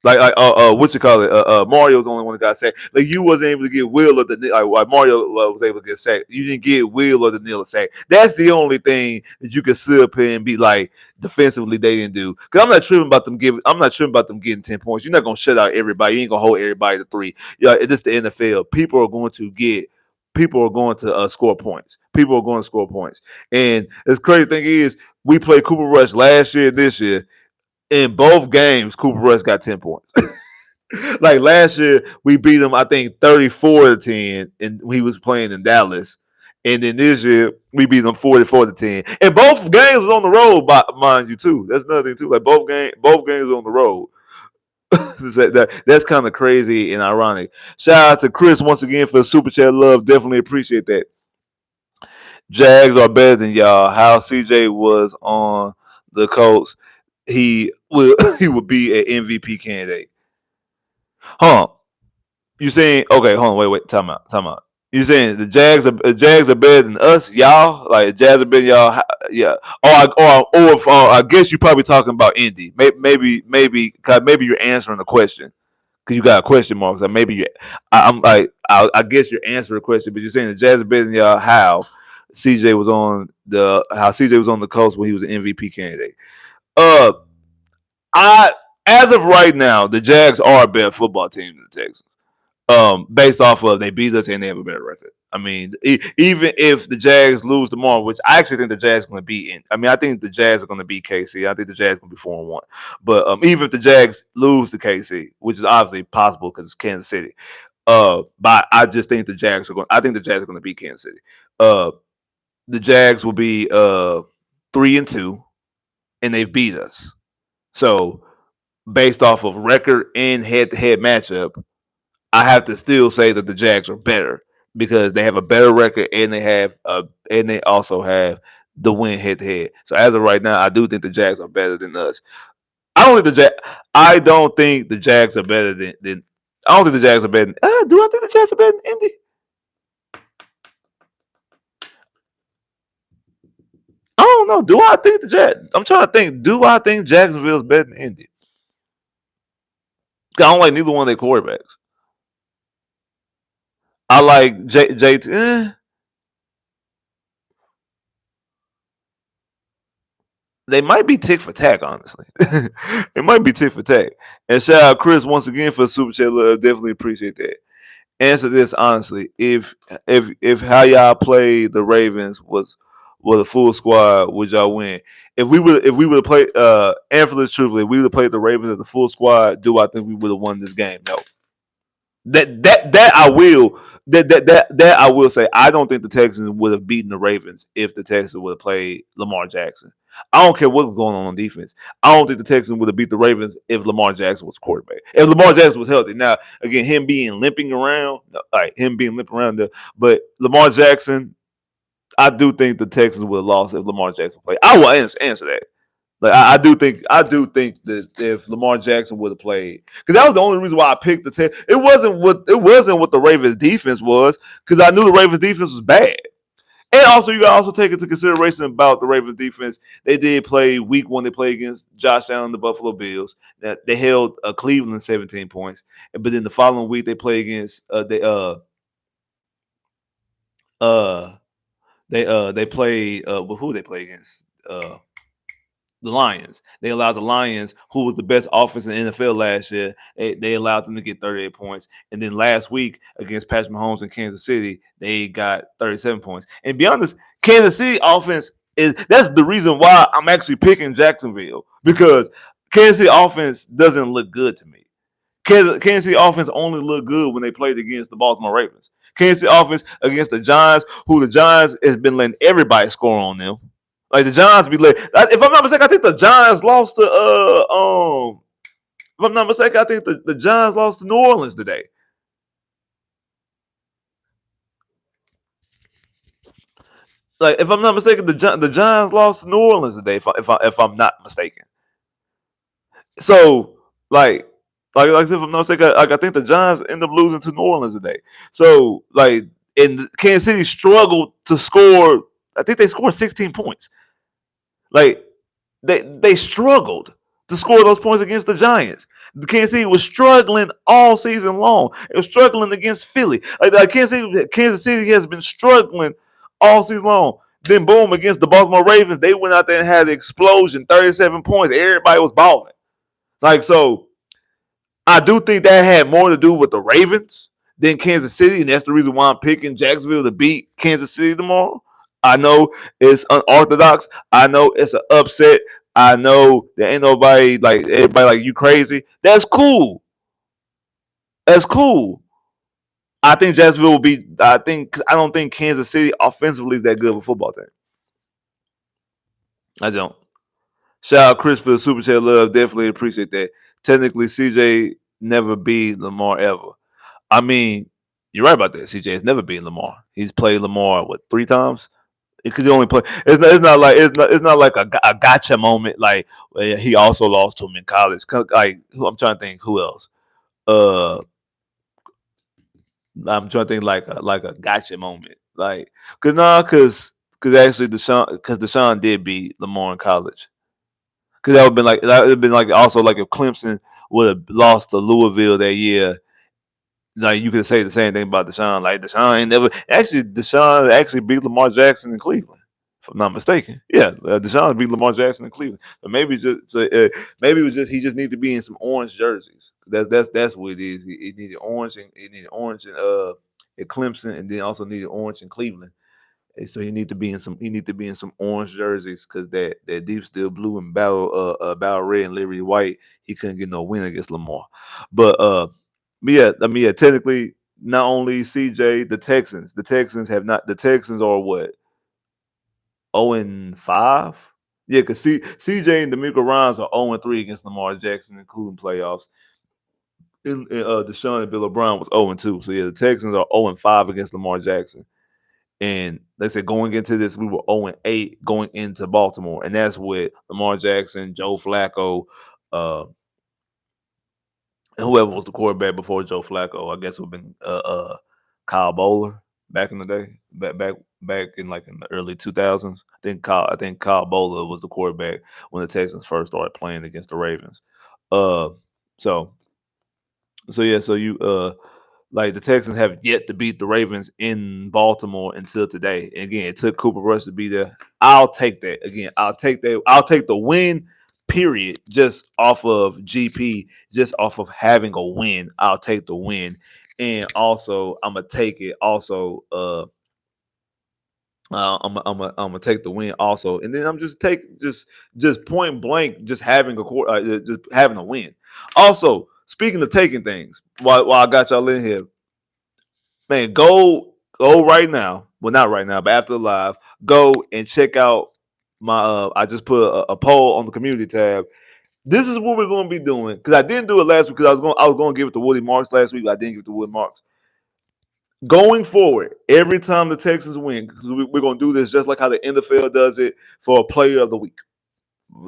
What you call it? Mario's the only one that got sacked. Like, you wasn't able to get Will or the like Mario was able to get sacked. You didn't get Will or the Neil sacked. That's the only thing that you can sit up here and be like, defensively they didn't do. Because I'm not tripping about them getting 10 points. You're not gonna shut out everybody. You ain't gonna hold everybody to 3. Yeah, it's the NFL. People are going to score points. People are going to score points. And the crazy thing is, we played Cooper Rush last year, this year. In both games, Cooper Rush got 10 points. Like, last year, we beat him, I think, 34-10, and he was playing in Dallas. And then this year, we beat them 44-10. And both games was on the road, mind you, too. That's another thing, too. Like, both games on the road. That's kind of crazy and ironic. Shout out to Chris once again for the super chat love. Definitely appreciate that. Jags are better than y'all. How CJ was on the Colts, he would be an MVP candidate. Huh? You saying, okay? Hold on, wait, time out. You saying the Jags are better than us, y'all? Like, the Jags are better than y'all? Yeah. I guess you're probably talking about Indy. Maybe you're answering the question because you got a question mark. So maybe I guess you're answering the question, but you're saying the Jags are better than y'all. How CJ was on the Colts when he was an MVP candidate. As of right now, the Jags are a better football team than the Texans. Based off of they beat us and they have a better record. I mean, even if the Jags lose tomorrow, which I actually think the Jags are going to be in. I mean, I think the Jags are going to beat KC. I think the Jags are going to be 4-1. But even if the Jags lose to KC, which is obviously possible because it's Kansas City, but I just think the Jags are going. I think the Jags are going to beat Kansas City. The Jags will be 3-2, and they've beat us. So, based off of record and head-to-head matchup, I have to still say that the Jags are better because they have a better record and they also have the win head-to-head. So as of right now, I do think the Jags are better than us. I don't think the Jags are better than. I don't think the Jags are better than. Do I think the Jags are better than Indy? I don't know. Do I think the Jags? I'm trying to think. Do I think Jacksonville is better than Indy? I don't like neither one of their quarterbacks. I like JT. They might be tick for tack, honestly. It might be tick for tack. And shout out Chris once again for the super chat. Definitely appreciate that. Answer this honestly: if how y'all played the Ravens was a full squad, would y'all win? If we would have played answer this truthfully, if we would have played the Ravens as a full squad, do I think we would have won this game? No. That I will that I will say. I don't think the Texans would have beaten the Ravens if the Texans would have played Lamar Jackson. I don't care what was going on defense. I don't think the Texans would have beat the Ravens if Lamar Jackson was quarterback. If Lamar Jackson was healthy. Now, again, him being limping around, but Lamar Jackson, I do think the Texans would have lost if Lamar Jackson played. I will answer that. Like I do think that if Lamar Jackson would have played, because that was the only reason why I picked the Texans. It wasn't what the Ravens defense was, because I knew the Ravens defense was bad. And also, you got to also take into consideration about the Ravens defense. They did play week one. They played against Josh Allen, the Buffalo Bills. That they held Cleveland 17 points, but then the following week they play against uh they played who they play against the Lions. They allowed the Lions, who was the best offense in the NFL last year, they allowed them to get 38 points. And then last week against Patrick Mahomes in Kansas City, they got 37 points. And to be honest, Kansas City offense that's the reason why I'm actually picking Jacksonville, because Kansas City offense doesn't look good to me. Kansas City offense only looked good when they played against the Baltimore Ravens. Kansas City offense against the Giants, who the Giants has been letting everybody score on them. Like the Giants be let. If I'm not mistaken, I think the Giants lost to If I'm not mistaken, I think the Giants lost to New Orleans today. Like if I'm not mistaken, the Giants lost to New Orleans today. If I'm not mistaken. So like like if I'm not mistaken, I think the Giants end up losing to New Orleans today. So like, and Kansas City struggled to score. I think they scored 16 points. Like they struggled to score those points against the Giants. The Kansas City was struggling all season long. It was struggling against Philly. Like Kansas City has been struggling all season long. Then boom, against the Baltimore Ravens, they went out there and had an explosion, 37 points. Everybody was balling. Like, so I do think that had more to do with the Ravens than Kansas City, and that's the reason why I'm picking Jacksonville to beat Kansas City tomorrow. I know it's unorthodox. I know it's an upset. I know there ain't nobody like everybody like you crazy. That's cool. That's cool. I think Jacksonville will be. I don't think Kansas City offensively is that good of a football team. I don't. Shout out Chris for the super chat love. Definitely appreciate that. Technically, CJ never beat Lamar ever. I mean, you're right about that. CJ has never beaten Lamar. He's played Lamar what 3 times? Because he only play. It's not like a gotcha moment. Like he also lost to him in college. Like I'm trying to think who else. Uh, I'm trying to think like a gotcha moment. Like because actually Deshaun did beat Lamar in college. Because that would have been like also like if Clemson would have lost to Louisville that year. Like you could say the same thing about Deshaun. Like Deshaun actually beat Lamar Jackson in Cleveland, if I'm not mistaken. Yeah, Deshaun beat Lamar Jackson in Cleveland. So maybe it was just he just need to be in some orange jerseys. That's what it is. He needed orange at Clemson, and then also needed orange in Cleveland. And so he need to be in some orange jerseys, because that deep steel blue and battle red and Liberty white, he couldn't get no win against Lamar. But yeah, I mean, yeah, technically, not only CJ, the Texans have not. The Texans are what, 0-5. Yeah, because CJ and D'Amico Ryan's are 0-3 against Lamar Jackson, including playoffs. And Deshaun and Bill O'Brien was 0-2. So yeah, the Texans are 0-5 against Lamar Jackson. And they said going into this, we were 0-8 going into Baltimore, and that's with Lamar Jackson, Joe Flacco, uh, whoever was the quarterback before Joe Flacco. I guess it would have been Kyle Bowler back in the day, back in like in the early 2000s. I think Kyle Bowler was the quarterback when the Texans first started playing against the Ravens. Uh, so so you like the Texans have yet to beat the Ravens in Baltimore until today. And again, it took Cooper Rush to be there. I'll take that. Again, I'll take that. I'll take the win, period, just off of GP, just off of having a win. I'll take the win. And also, I'm gonna take it. Also, I'm gonna take the win also, and then I'm just point blank, just having just having a win. Also, speaking of taking things, while I got y'all in here, man, go right now. Well, not right now, but after the live, go and check out my. I just put a poll on the community tab. This is what we're going to be doing because I didn't do it last week because I was going to give it to Woody Marks last week, but I didn't give it to Woody Marks. Going forward, every time the Texans win, because we're going to do this just like how the NFL does it for a player of the week.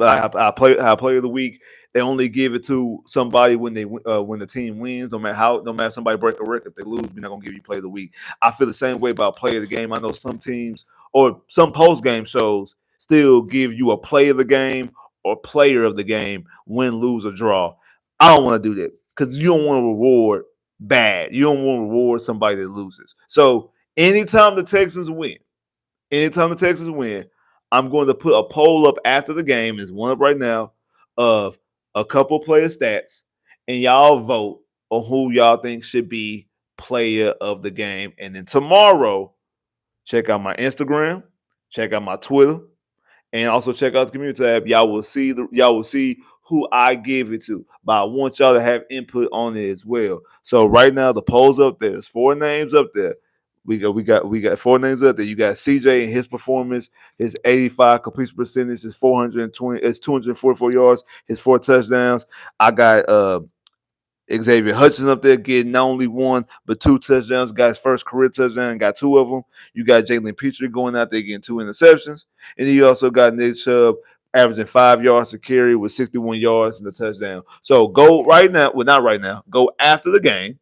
I player of the week. They only give it to somebody when the team wins. No matter somebody break a record, if they lose, we're not gonna give you player of the week. I feel the same way about player of the game. I know some teams or some post game shows still give you a player of the game or player of the game, win, lose, or draw. I don't want to do that because you don't want to reward bad. You don't want to reward somebody that loses. So anytime the Texans win. Anytime the Texans win, I'm going to put a poll up after the game. There's one up right now of a couple player stats, and y'all vote on who y'all think should be player of the game. And then tomorrow, check out my Instagram, check out my Twitter, and also check out the community tab. Y'all will see who I give it to. But I want y'all to have input on it as well. So right now the poll's up there. There's 4 names up there. We got 4 names up there. You got CJ and his performance, his 85 completion percentage, his 244 yards, his 4 touchdowns. I got Xavier Hutchinson up there getting not only 1 but 2 touchdowns. Got his first career touchdown, got 2 of them. You got Jalen Petrie going out there getting 2 interceptions, and you also got Nick Chubb averaging 5 yards to carry with 61 yards and a touchdown. So go right now. Well, not right now. Go after the game.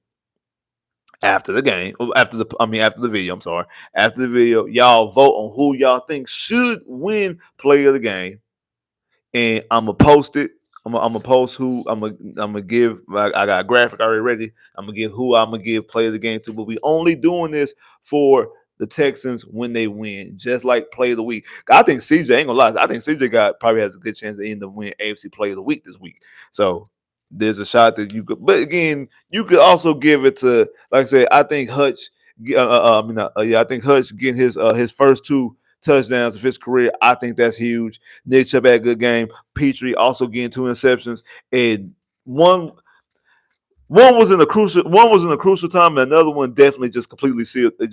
After the video. I'm sorry. After the video, y'all vote on who y'all think should win player of the game, and I'm gonna post it. I'm gonna post who I'm gonna give. I got a graphic already ready. I'm gonna give who I'm gonna give play of the game to. But we only doing this for the Texans when they win, just like play of the week. I think CJ ain't gonna lie. I think CJ probably has a good chance to end up winning AFC play of the week this week. So there's a shot that you could. But again, you could also give it to, like I said, I think Hutch. I think Hutch getting his first 2 touchdowns of his career. I think that's huge. Nick Chubb had a good game. Petrie also getting 2 interceptions, and one was in a crucial time, and another one definitely just completely sealed the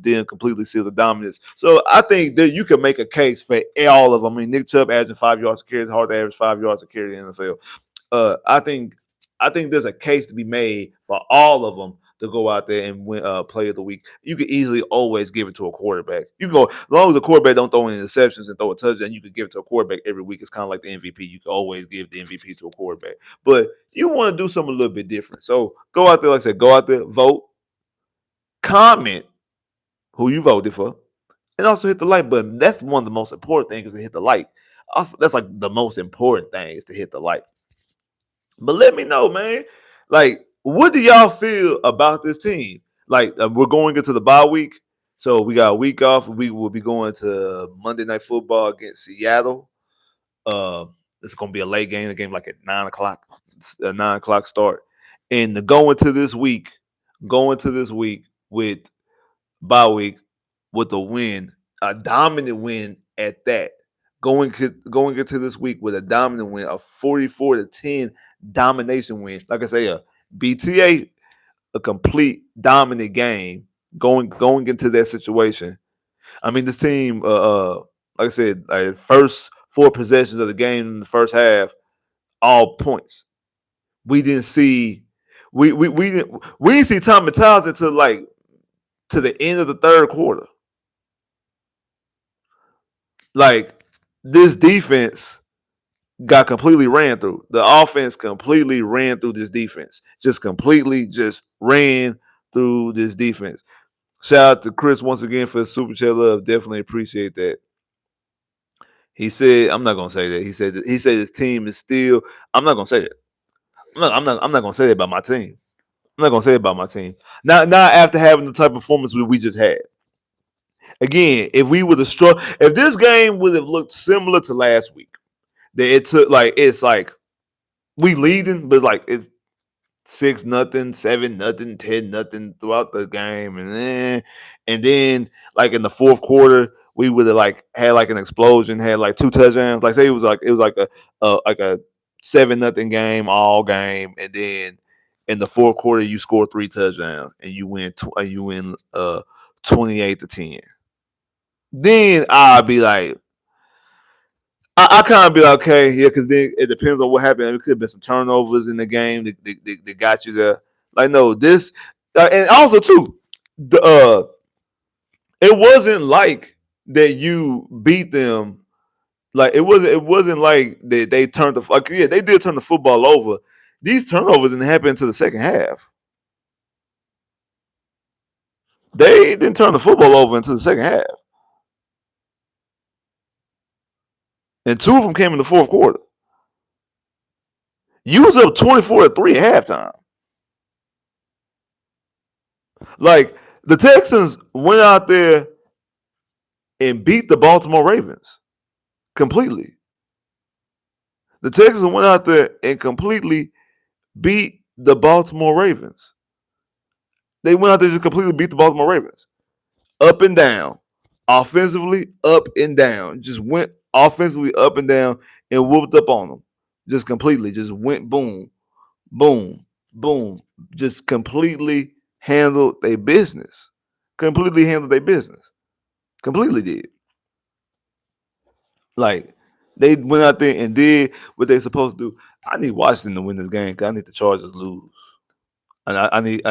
deal and completely sealed the dominance. So I think that you can make a case for all of them. I mean, Nick Chubb averaging 5 yards a carry. It's hard to average 5 yards a carry in the NFL. I think there's a case to be made for all of them to go out there and win play of the week. You could easily always give it to a quarterback. You can go as long as the quarterback don't throw any interceptions and throw a touchdown. You could give it to a quarterback every week. It's kind of like the MVP. You can always give the MVP to a quarterback, but you want to do something a little bit different. So go out there, like I said, go out there, vote, comment who you voted for, and also hit the like button. That's one of the most important things is to hit the like. Also, that's like the most important thing is to hit the like. But let me know, man. Like, what do y'all feel about this team? Like, we're going into the bye week, so we got a week off. We will be going to Monday Night Football against Seattle. It's going to be a late game, a game like at 9:00, a 9:00 start. And going to this week with bye week with a win, a dominant win at that. Going into this week with a dominant win, a 44-10 domination win. Like I say, a BTA, a complete dominant game going into that situation. I mean, this team, like I said, first 4 possessions of the game in the first half, all points. We didn't see we didn't see Tommy Townsend until to the end of the third quarter. Like, this defense got completely ran through. The offense completely ran through this defense. Just ran through this defense. Shout out to Chris once again for the super chat love. Definitely appreciate that. He said, I'm not gonna say that. He said his team is still. I'm not gonna say that. I'm not gonna say that about my team. I'm not gonna say it about my team. Not after having the type of performance we just had. Again, if we would have if this game would have looked similar to last week, that it took it's like we leading, but like it's 6-0, 7-0, 10-0 throughout the game, and then like in the fourth quarter, we would have had an explosion, had 2 touchdowns. Like say it was like a 7-0 game all game, and then in the fourth quarter you score 3 touchdowns and you win 28-10. Then I'll be like, I kind of be like, okay, yeah, because then it depends on what happened. It could have been some turnovers in the game that got you there. Like, no, this, and also too, the it wasn't like that you beat them. Like it wasn't like they turned the like, yeah, they did turn the football over. These turnovers didn't happen until the second half. They didn't turn the football over until the second half, and 2 of them came in the fourth quarter. You was up 24-3 at halftime. Like the Texans went out there and beat the Baltimore Ravens completely. The Texans went out there and completely beat the Baltimore Ravens. They went out there and just completely beat the Baltimore Ravens. Up and down. Offensively, up and down. Just went offensively up and down and whooped up on them. Just completely. Just went boom, boom, boom. Just completely handled their business. Completely handled their business. Completely did. Like they went out there and did what they supposed to do. I need Washington to win this game because I need the Chargers lose. And I need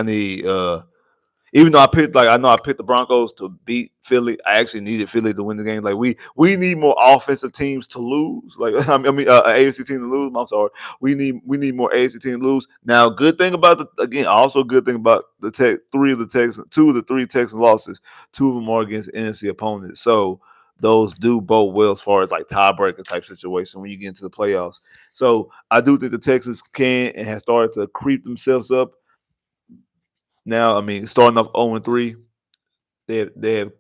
even though I know I picked the Broncos to beat Philly. I actually needed Philly to win the game. Like we need more offensive teams to lose. Like AFC team to lose. I'm sorry. We need more AFC team to lose. Now, good thing about also good thing about the two of the three Texan losses. 2 of them are against NFC opponents. So those do bode well as far as like tiebreaker type situation when you get into the playoffs. So I do think the Texans can and have started to creep themselves up. Now, I mean, starting off 0-3, they have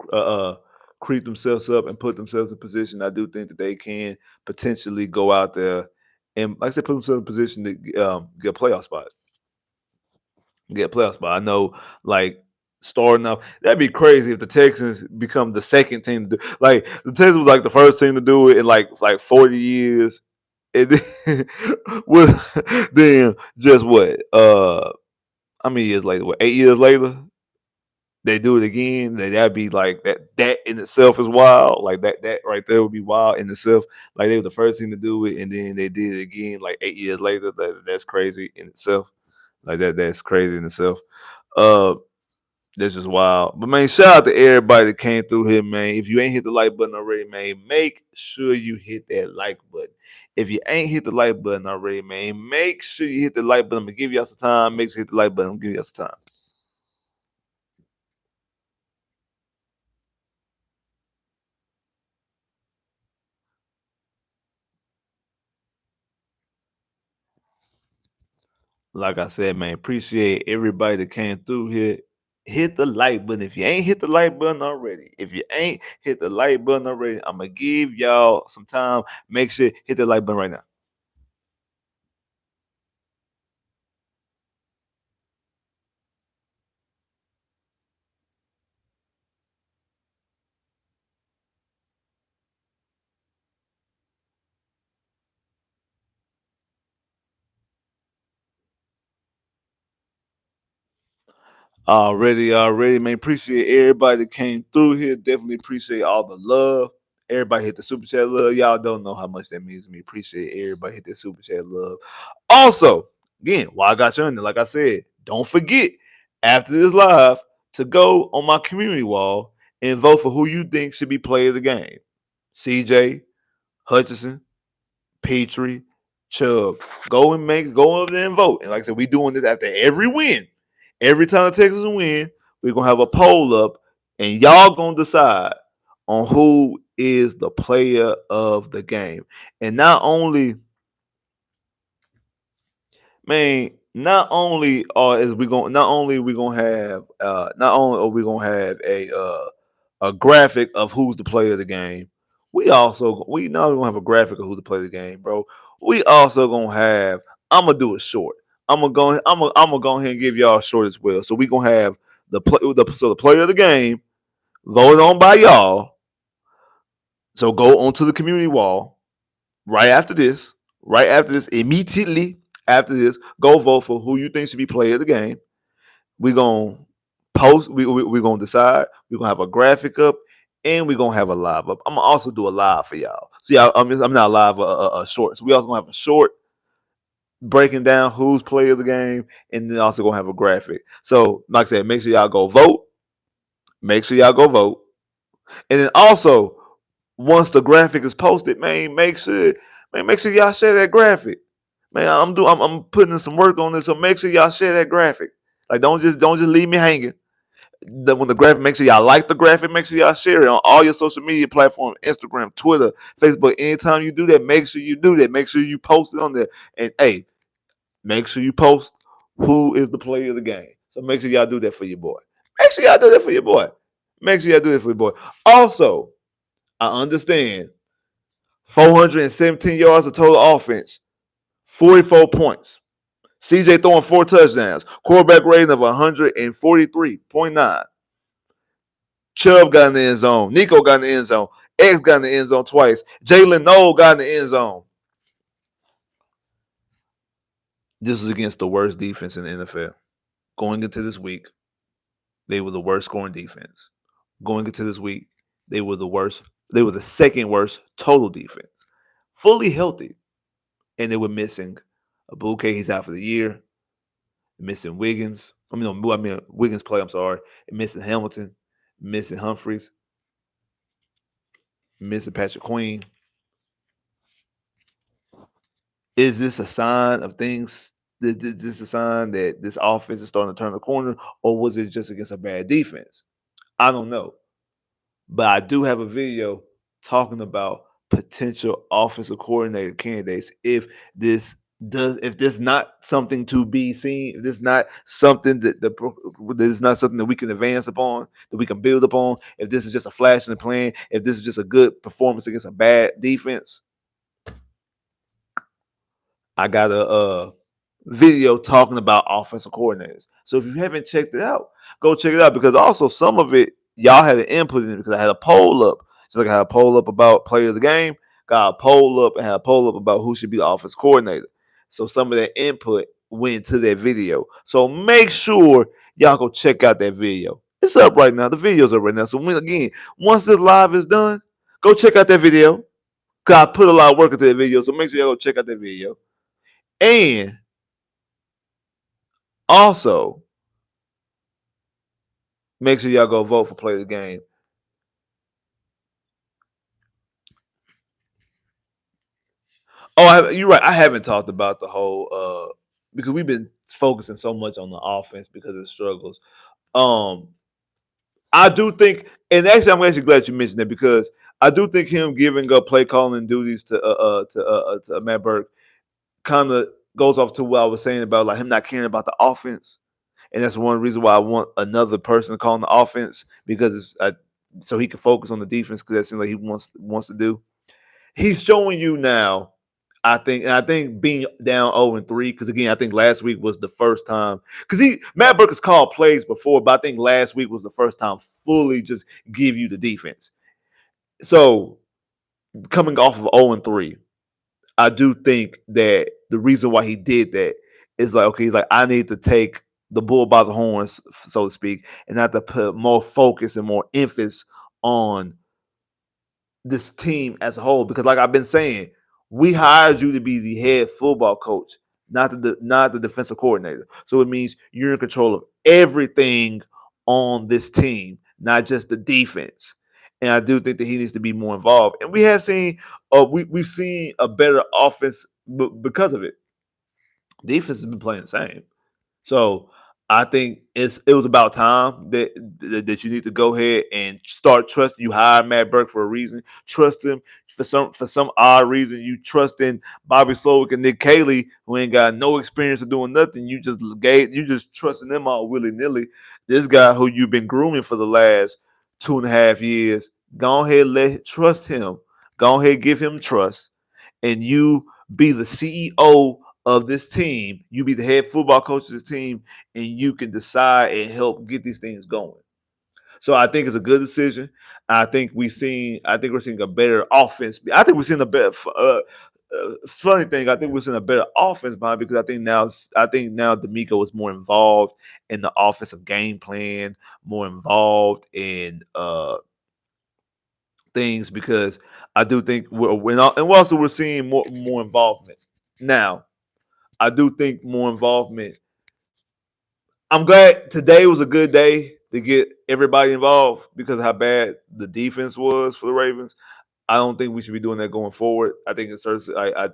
creeped themselves up and put themselves in position. I do think that they can potentially go out there and, like I said, put themselves in position to get a playoff spot. Get a playoff spot. I know, like starting off, that'd be crazy if the Texans become the second team to do. Like the Texans was like the first team to do it in like 40 years. And then, then just what? How many years later? What, 8 years later? They do it again, that'd be like that. That in itself is wild. Like that right there would be wild in itself. Like they were the first thing to do it, and then they did it again like 8 years later. That's crazy in itself. Like that's crazy in itself. Uh, that's just wild. But man, shout out to everybody that came through here, man. If you ain't hit the like button already, man, make sure you hit that like button. If you ain't hit the like button already, man, make sure you hit the like button. I'm gonna give you some time. Make sure you hit the like button. I'm gonna give you some time. Like I said, man, appreciate everybody that came through here. Hit the like button. If you ain't hit the like button already, I'm gonna give y'all some time. Make sure hit the like button right now. Already, man. Appreciate everybody that came through here. Definitely appreciate all the love. Everybody hit the super chat love. Y'all don't know how much that means to me. Appreciate everybody hit the super chat love. Also, again, while I got you in there, like I said, don't forget after this live to go on my community wall and vote for who you think should be player of the game. CJ, Hutchinson, Petrie, Chubb. Go over there and vote. And like I said, we doing this after every win. Every time the Texans win, we're gonna have a poll up, and y'all gonna decide on who is the player of the game. And not only are we gonna have a graphic of who's the player of the game. We not only gonna have a graphic of who's the player of the game, bro. We also gonna have. I'm gonna do it short. I'm gonna go ahead and give y'all a short as well. So we gonna have the player of the game voted on by y'all. So go onto the community wall right after this. right after this, immediately after this, go vote for who you think should be player of the game. We're going to post, we're going to decide. We're going to have a graphic up, and we're going to have a live up. I'm going to also do a live for y'all. See, I'm not live, a short. So we also going to have a short breaking down who's player of the game, and then also going to have a graphic. So, like I said, make sure y'all go vote. Make sure y'all go vote. And then also, once the graphic is posted, man, make sure y'all share that graphic. Man, I'm putting in some work on this, so make sure y'all share that graphic. Like, don't just leave me hanging. When the graphic, make sure y'all like the graphic, make sure y'all share it on all your social media platforms, Instagram, Twitter, Facebook. Anytime you do that, make sure you do that. Make sure you post it on there. And hey, make sure you post who is the player of the game. So make sure y'all do that for your boy. Make sure y'all do that for your boy. Make sure y'all do that for your boy. Also, I understand 417 yards of total offense, 44 points. CJ throwing 4 touchdowns, quarterback rating of 143.9. Chubb got in the end zone. Nico got in the end zone. X got in the end zone twice. Jalen Noel got in the end zone. This was against the worst defense in the NFL. Going into this week, they were the worst scoring defense. Going into this week, they were the worst. They were the second worst total defense. Fully healthy. And they were missing Abuke. He's out for the year. Missing Wiggins. Wiggins play, I'm sorry. Missing Hamilton. Missing Humphreys. Missing Patrick Queen. Is this a sign of things? Is this a sign that this offense is starting to turn the corner, or was it just against a bad defense? I don't know. But I do have a video talking about potential offensive coordinator candidates if this not something to be seen, if this not something this is not something that we can advance upon, that we can build upon, if this is just a flash in the plan, if this is just a good performance against a bad defense, I got a video talking about offensive coordinators. So if you haven't checked it out, go check it out, because also some of it y'all had an input in it, because I had a poll up. Just like I had a poll up about player of the game, got a poll up and had a poll up about who should be the offense coordinator. So some of that input went to that video. So make sure y'all go check out that video. It's up right now. The video's up right now. So once this live is done, go check out that video. Cause I put a lot of work into that video. So make sure y'all go check out that video. And also, make sure y'all go vote for play the game. Oh, you're right. I haven't talked about the whole because we've been focusing so much on the offense because of the struggles. I do think, and actually, I'm actually glad you mentioned that, because I do think him giving up play calling duties to Matt Burke kind of goes off to what I was saying about like him not caring about the offense. And that's one reason why I want another person calling the offense, because so he can focus on the defense, because that seems like he wants to do. He's showing you now, I think being down 0-3, because again, I think last week was the first time, because Matt Burke has called plays before, but I think last week was the first time fully just give you the defense. So coming off of 0-3, I do think that the reason why he did that is like, okay, he's like, I need to take the bull by the horns, so to speak, and have to put more focus and more emphasis on this team as a whole. Because like I've been saying, we hired you to be the head football coach, not the defensive coordinator. So it means you're in control of everything on this team, not just the defense. And I do think that he needs to be more involved. And we have seen we've seen a better offense because of it. Defense has been playing the same. So I think it was about time that you need to go ahead and start trusting. You hired Matt Burke for a reason. Trust him for some odd reason. You trust in Bobby Slowick and Nick Caley, who ain't got no experience of doing nothing. You just trusting them all willy nilly. This guy who you've been grooming for the last 2.5 years, go ahead, trust him. Go ahead, give him trust, and you be the CEO of this team. You be the head football coach of this team, and you can decide and help get these things going. So I think it's a good decision. I think we're seeing a better offense. I think we're seeing funny thing, I think we're seeing a better offense behind because I think now D'Amico is more involved in the offensive game plan, more involved in things because I do think and also we're seeing more involvement now. I do think more involvement. I'm glad today was a good day to get everybody involved because of how bad the defense was for the Ravens. I don't think we should be doing that going forward. I think it starts. I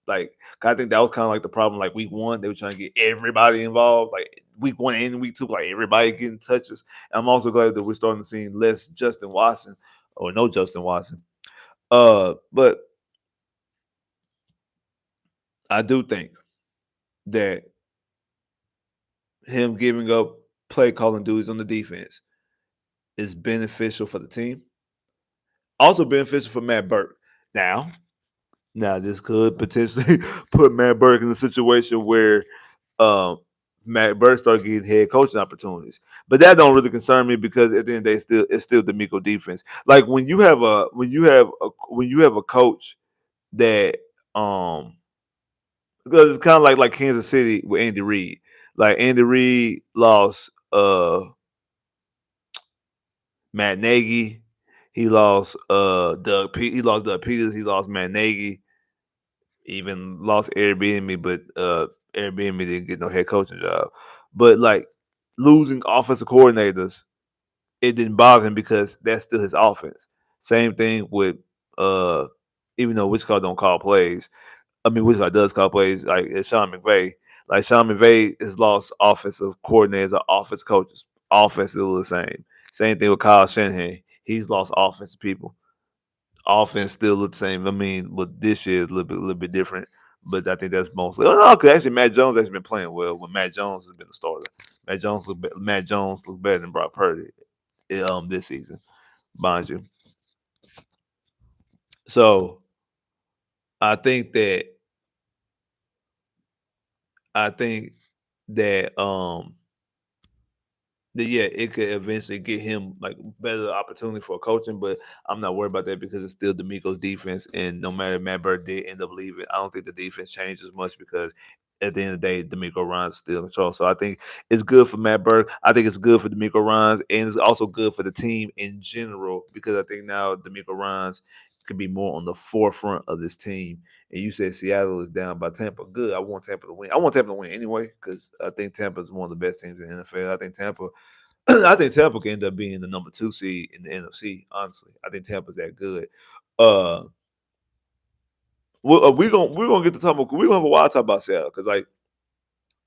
think that was kind of like the problem. Like week one, they were trying to get everybody involved. Like week one and week two, like everybody getting touches. And I'm also glad that we're starting to see less Justin Watson or no Justin Watson. But I do think that him giving up play calling duties on the defense is beneficial for the team. Also beneficial for Matt Burke. Now this could potentially put Matt Burke in a situation where um, Matt Burke start getting head coaching opportunities. But that don't really concern me because at the end of the day, it's still the Miko defense. Like when you have a coach that because it's kind of like Kansas City with Andy Reid. Like Andy Reid lost Matt Nagy, he lost he lost Doug Peters, he lost Matt Nagy, even lost Airbnb, but Airbnb didn't get no head coaching job. But like losing offensive coordinators, it didn't bother him because that's still his offense. Same thing with even though Wichita don't call plays. I mean Wichita does call plays like it's Sean McVay. Like Sean McVay has lost offensive coordinators or offensive coaches. Offense is still the same. Same thing with Kyle Shanahan. He's lost offensive people. Offense still look the same. I mean, but this year is a little bit different. But I think that's mostly. Oh no, because actually Matt Jones has been playing well. When Matt Jones has been the starter, Matt Jones look better than Brock Purdy this season, mind you. So I think that I think that yeah, it could eventually get him like better opportunity for coaching, but I'm not worried about that because it's still D'Amico's defense, and no matter if Matt Bird did end up leaving, I don't think the defense changes much because at the end of the day, D'Amico Ryan's still in control. So I think it's good for Matt Bird. I think it's good for D'Amico Ryan's, and it's also good for the team in general because I think now D'Amico Ryan's could be more on the forefront of this team. And you said Seattle is down by Tampa. Good. I want Tampa to win. I want Tampa to win anyway because I think Tampa is one of the best teams in the NFL. I think Tampa can end up being the number 2 seed in the NFC. Honestly, I think Tampa's that good. Uh, we're gonna get to talk about we're gonna have a wild talk about Seattle because like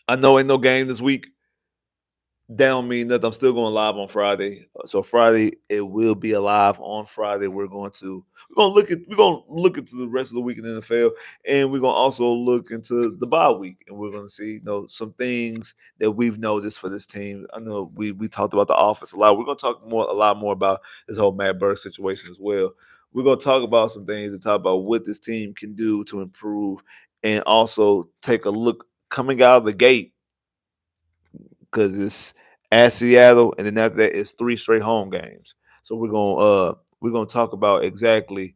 I know ain't no game this week. That don't mean nothing. I'm still going live on Friday. So Friday it will be alive on Friday. We're gonna look into the rest of the week in the NFL, and we're gonna also look into the bye week, and we're gonna see some things that we've noticed for this team. I know we talked about the offense a lot. We're gonna talk a lot more about this whole Matt Burke situation as well. We're gonna talk about some things and talk about what this team can do to improve, and also take a look coming out of the gate because it's at Seattle, and then after that, it's 3 straight home games. So we're gonna talk about exactly.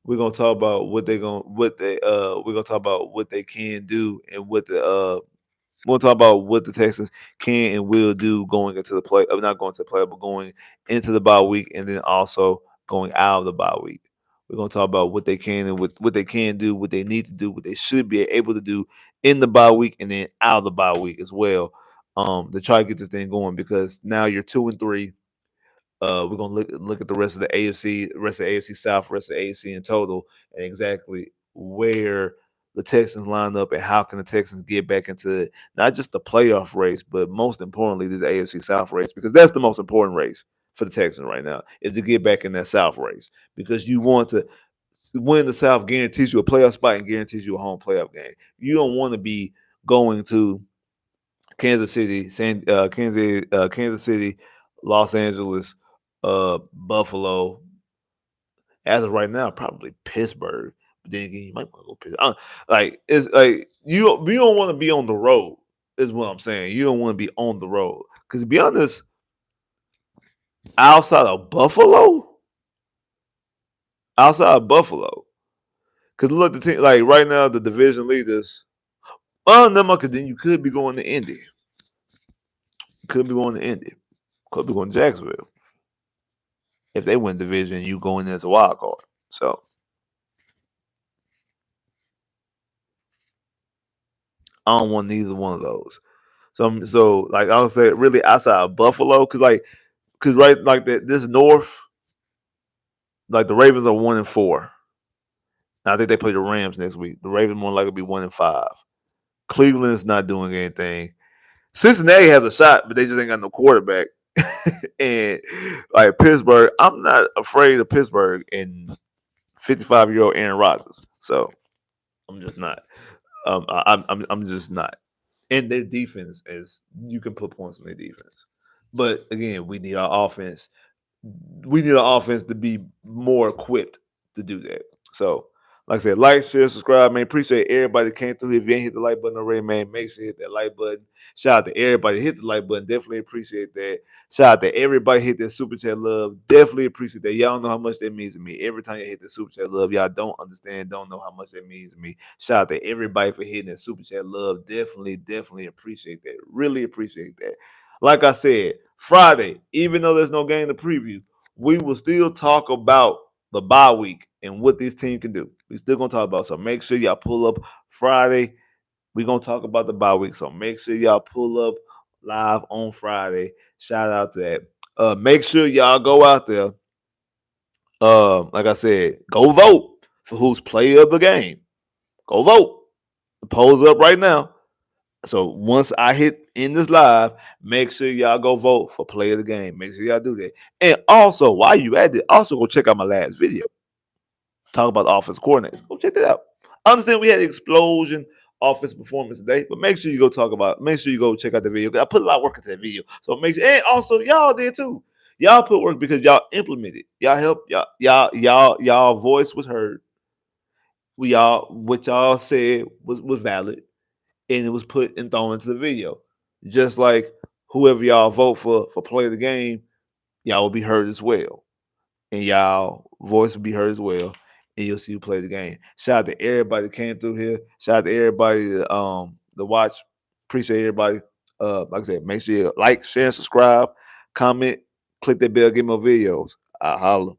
We're gonna talk about we're gonna talk about what they can do and we'll talk about what the Texans can and will do going into the play. Not going to the play, but going into the bye week, and then also going out of the bye week. We're gonna talk about what they can and what they can do, what they need to do, what they should be able to do in the bye week, and then out of the bye week as well. To try to get this thing going because now you're 2-3. We're gonna look at the rest of the AFC, rest of the AFC South, rest of the AFC in total, and exactly where the Texans line up and how can the Texans get back into not just the playoff race, but most importantly this AFC South race because that's the most important race for the Texans right now is to get back in that South race because you want to win the South guarantees you a playoff spot and guarantees you a home playoff game. You don't want to be going to Kansas City, Los Angeles, Buffalo. As of right now, probably Pittsburgh. But then again, you might want to go Pittsburgh. Like it's like you don't want to be on the road. Is what I'm saying. You don't want to be on the road because to be honest, outside of Buffalo, outside of Buffalo, Because look, the team like right now, the division leaders. Oh no, because then you could be going to Indy. Could be going to Indy. Could be going to Jacksonville. If they win division, you go in as a wild card. So I don't want neither one of those. So like I'll say, really outside of Buffalo, because right like that this North, like the Ravens are 1-4. I think they play the Rams next week. The Ravens more likely to be 1-5. Cleveland's not doing anything. Cincinnati has a shot, but they just ain't got no quarterback. And like Pittsburgh, I'm not afraid of Pittsburgh and 55-year-old Aaron Rodgers. So I'm just not. I'm just not. And their defense is you can put points on their defense, but again, we need our offense. We need our offense to be more equipped to do that. So, like I said, like, share, subscribe, man. Appreciate everybody that came through. If you ain't hit the like button already, man, make sure you hit that like button. Shout out to everybody hit the like button. Definitely appreciate that. Shout out to everybody hit that super chat love. Definitely appreciate that. Y'all know how much that means to me. Every time you hit the super chat love, y'all don't understand, don't know how much that means to me. Shout out to everybody for hitting that super chat love. Definitely appreciate that. Really appreciate that. Like I said, Friday, even though there's no game to preview, we will still talk about the bye week and what this team can do. We still gonna talk about. So make sure y'all pull up Friday. We're gonna talk about the bye week. So make sure y'all pull up live on Friday. Shout out to that. Make sure y'all go out there. Like I said, go vote for who's player of the game. Go vote. The poll's up right now. So once I hit in this live, make sure y'all go vote for play of the game. Make sure y'all do that. And also, while you at it, also go check out my last video. Talk about the offense coordinators. Go check that out. I understand we had an explosion offense performance today, but make sure you make sure you go check out the video. I put a lot of work into that video. So make sure, and also y'all did too. Y'all put work because y'all implemented. Y'all helped. Y'all voice was heard. What y'all said was valid, and it was put and thrown into the video. Just like whoever y'all vote for play of the game, y'all will be heard as well. And y'all voice will be heard as well. And you'll see who play the game. Shout out to everybody that came through here. Shout out to everybody that watch. Appreciate everybody. Like I said, make sure you like, share, and subscribe, comment, click that bell, get more videos. I holla.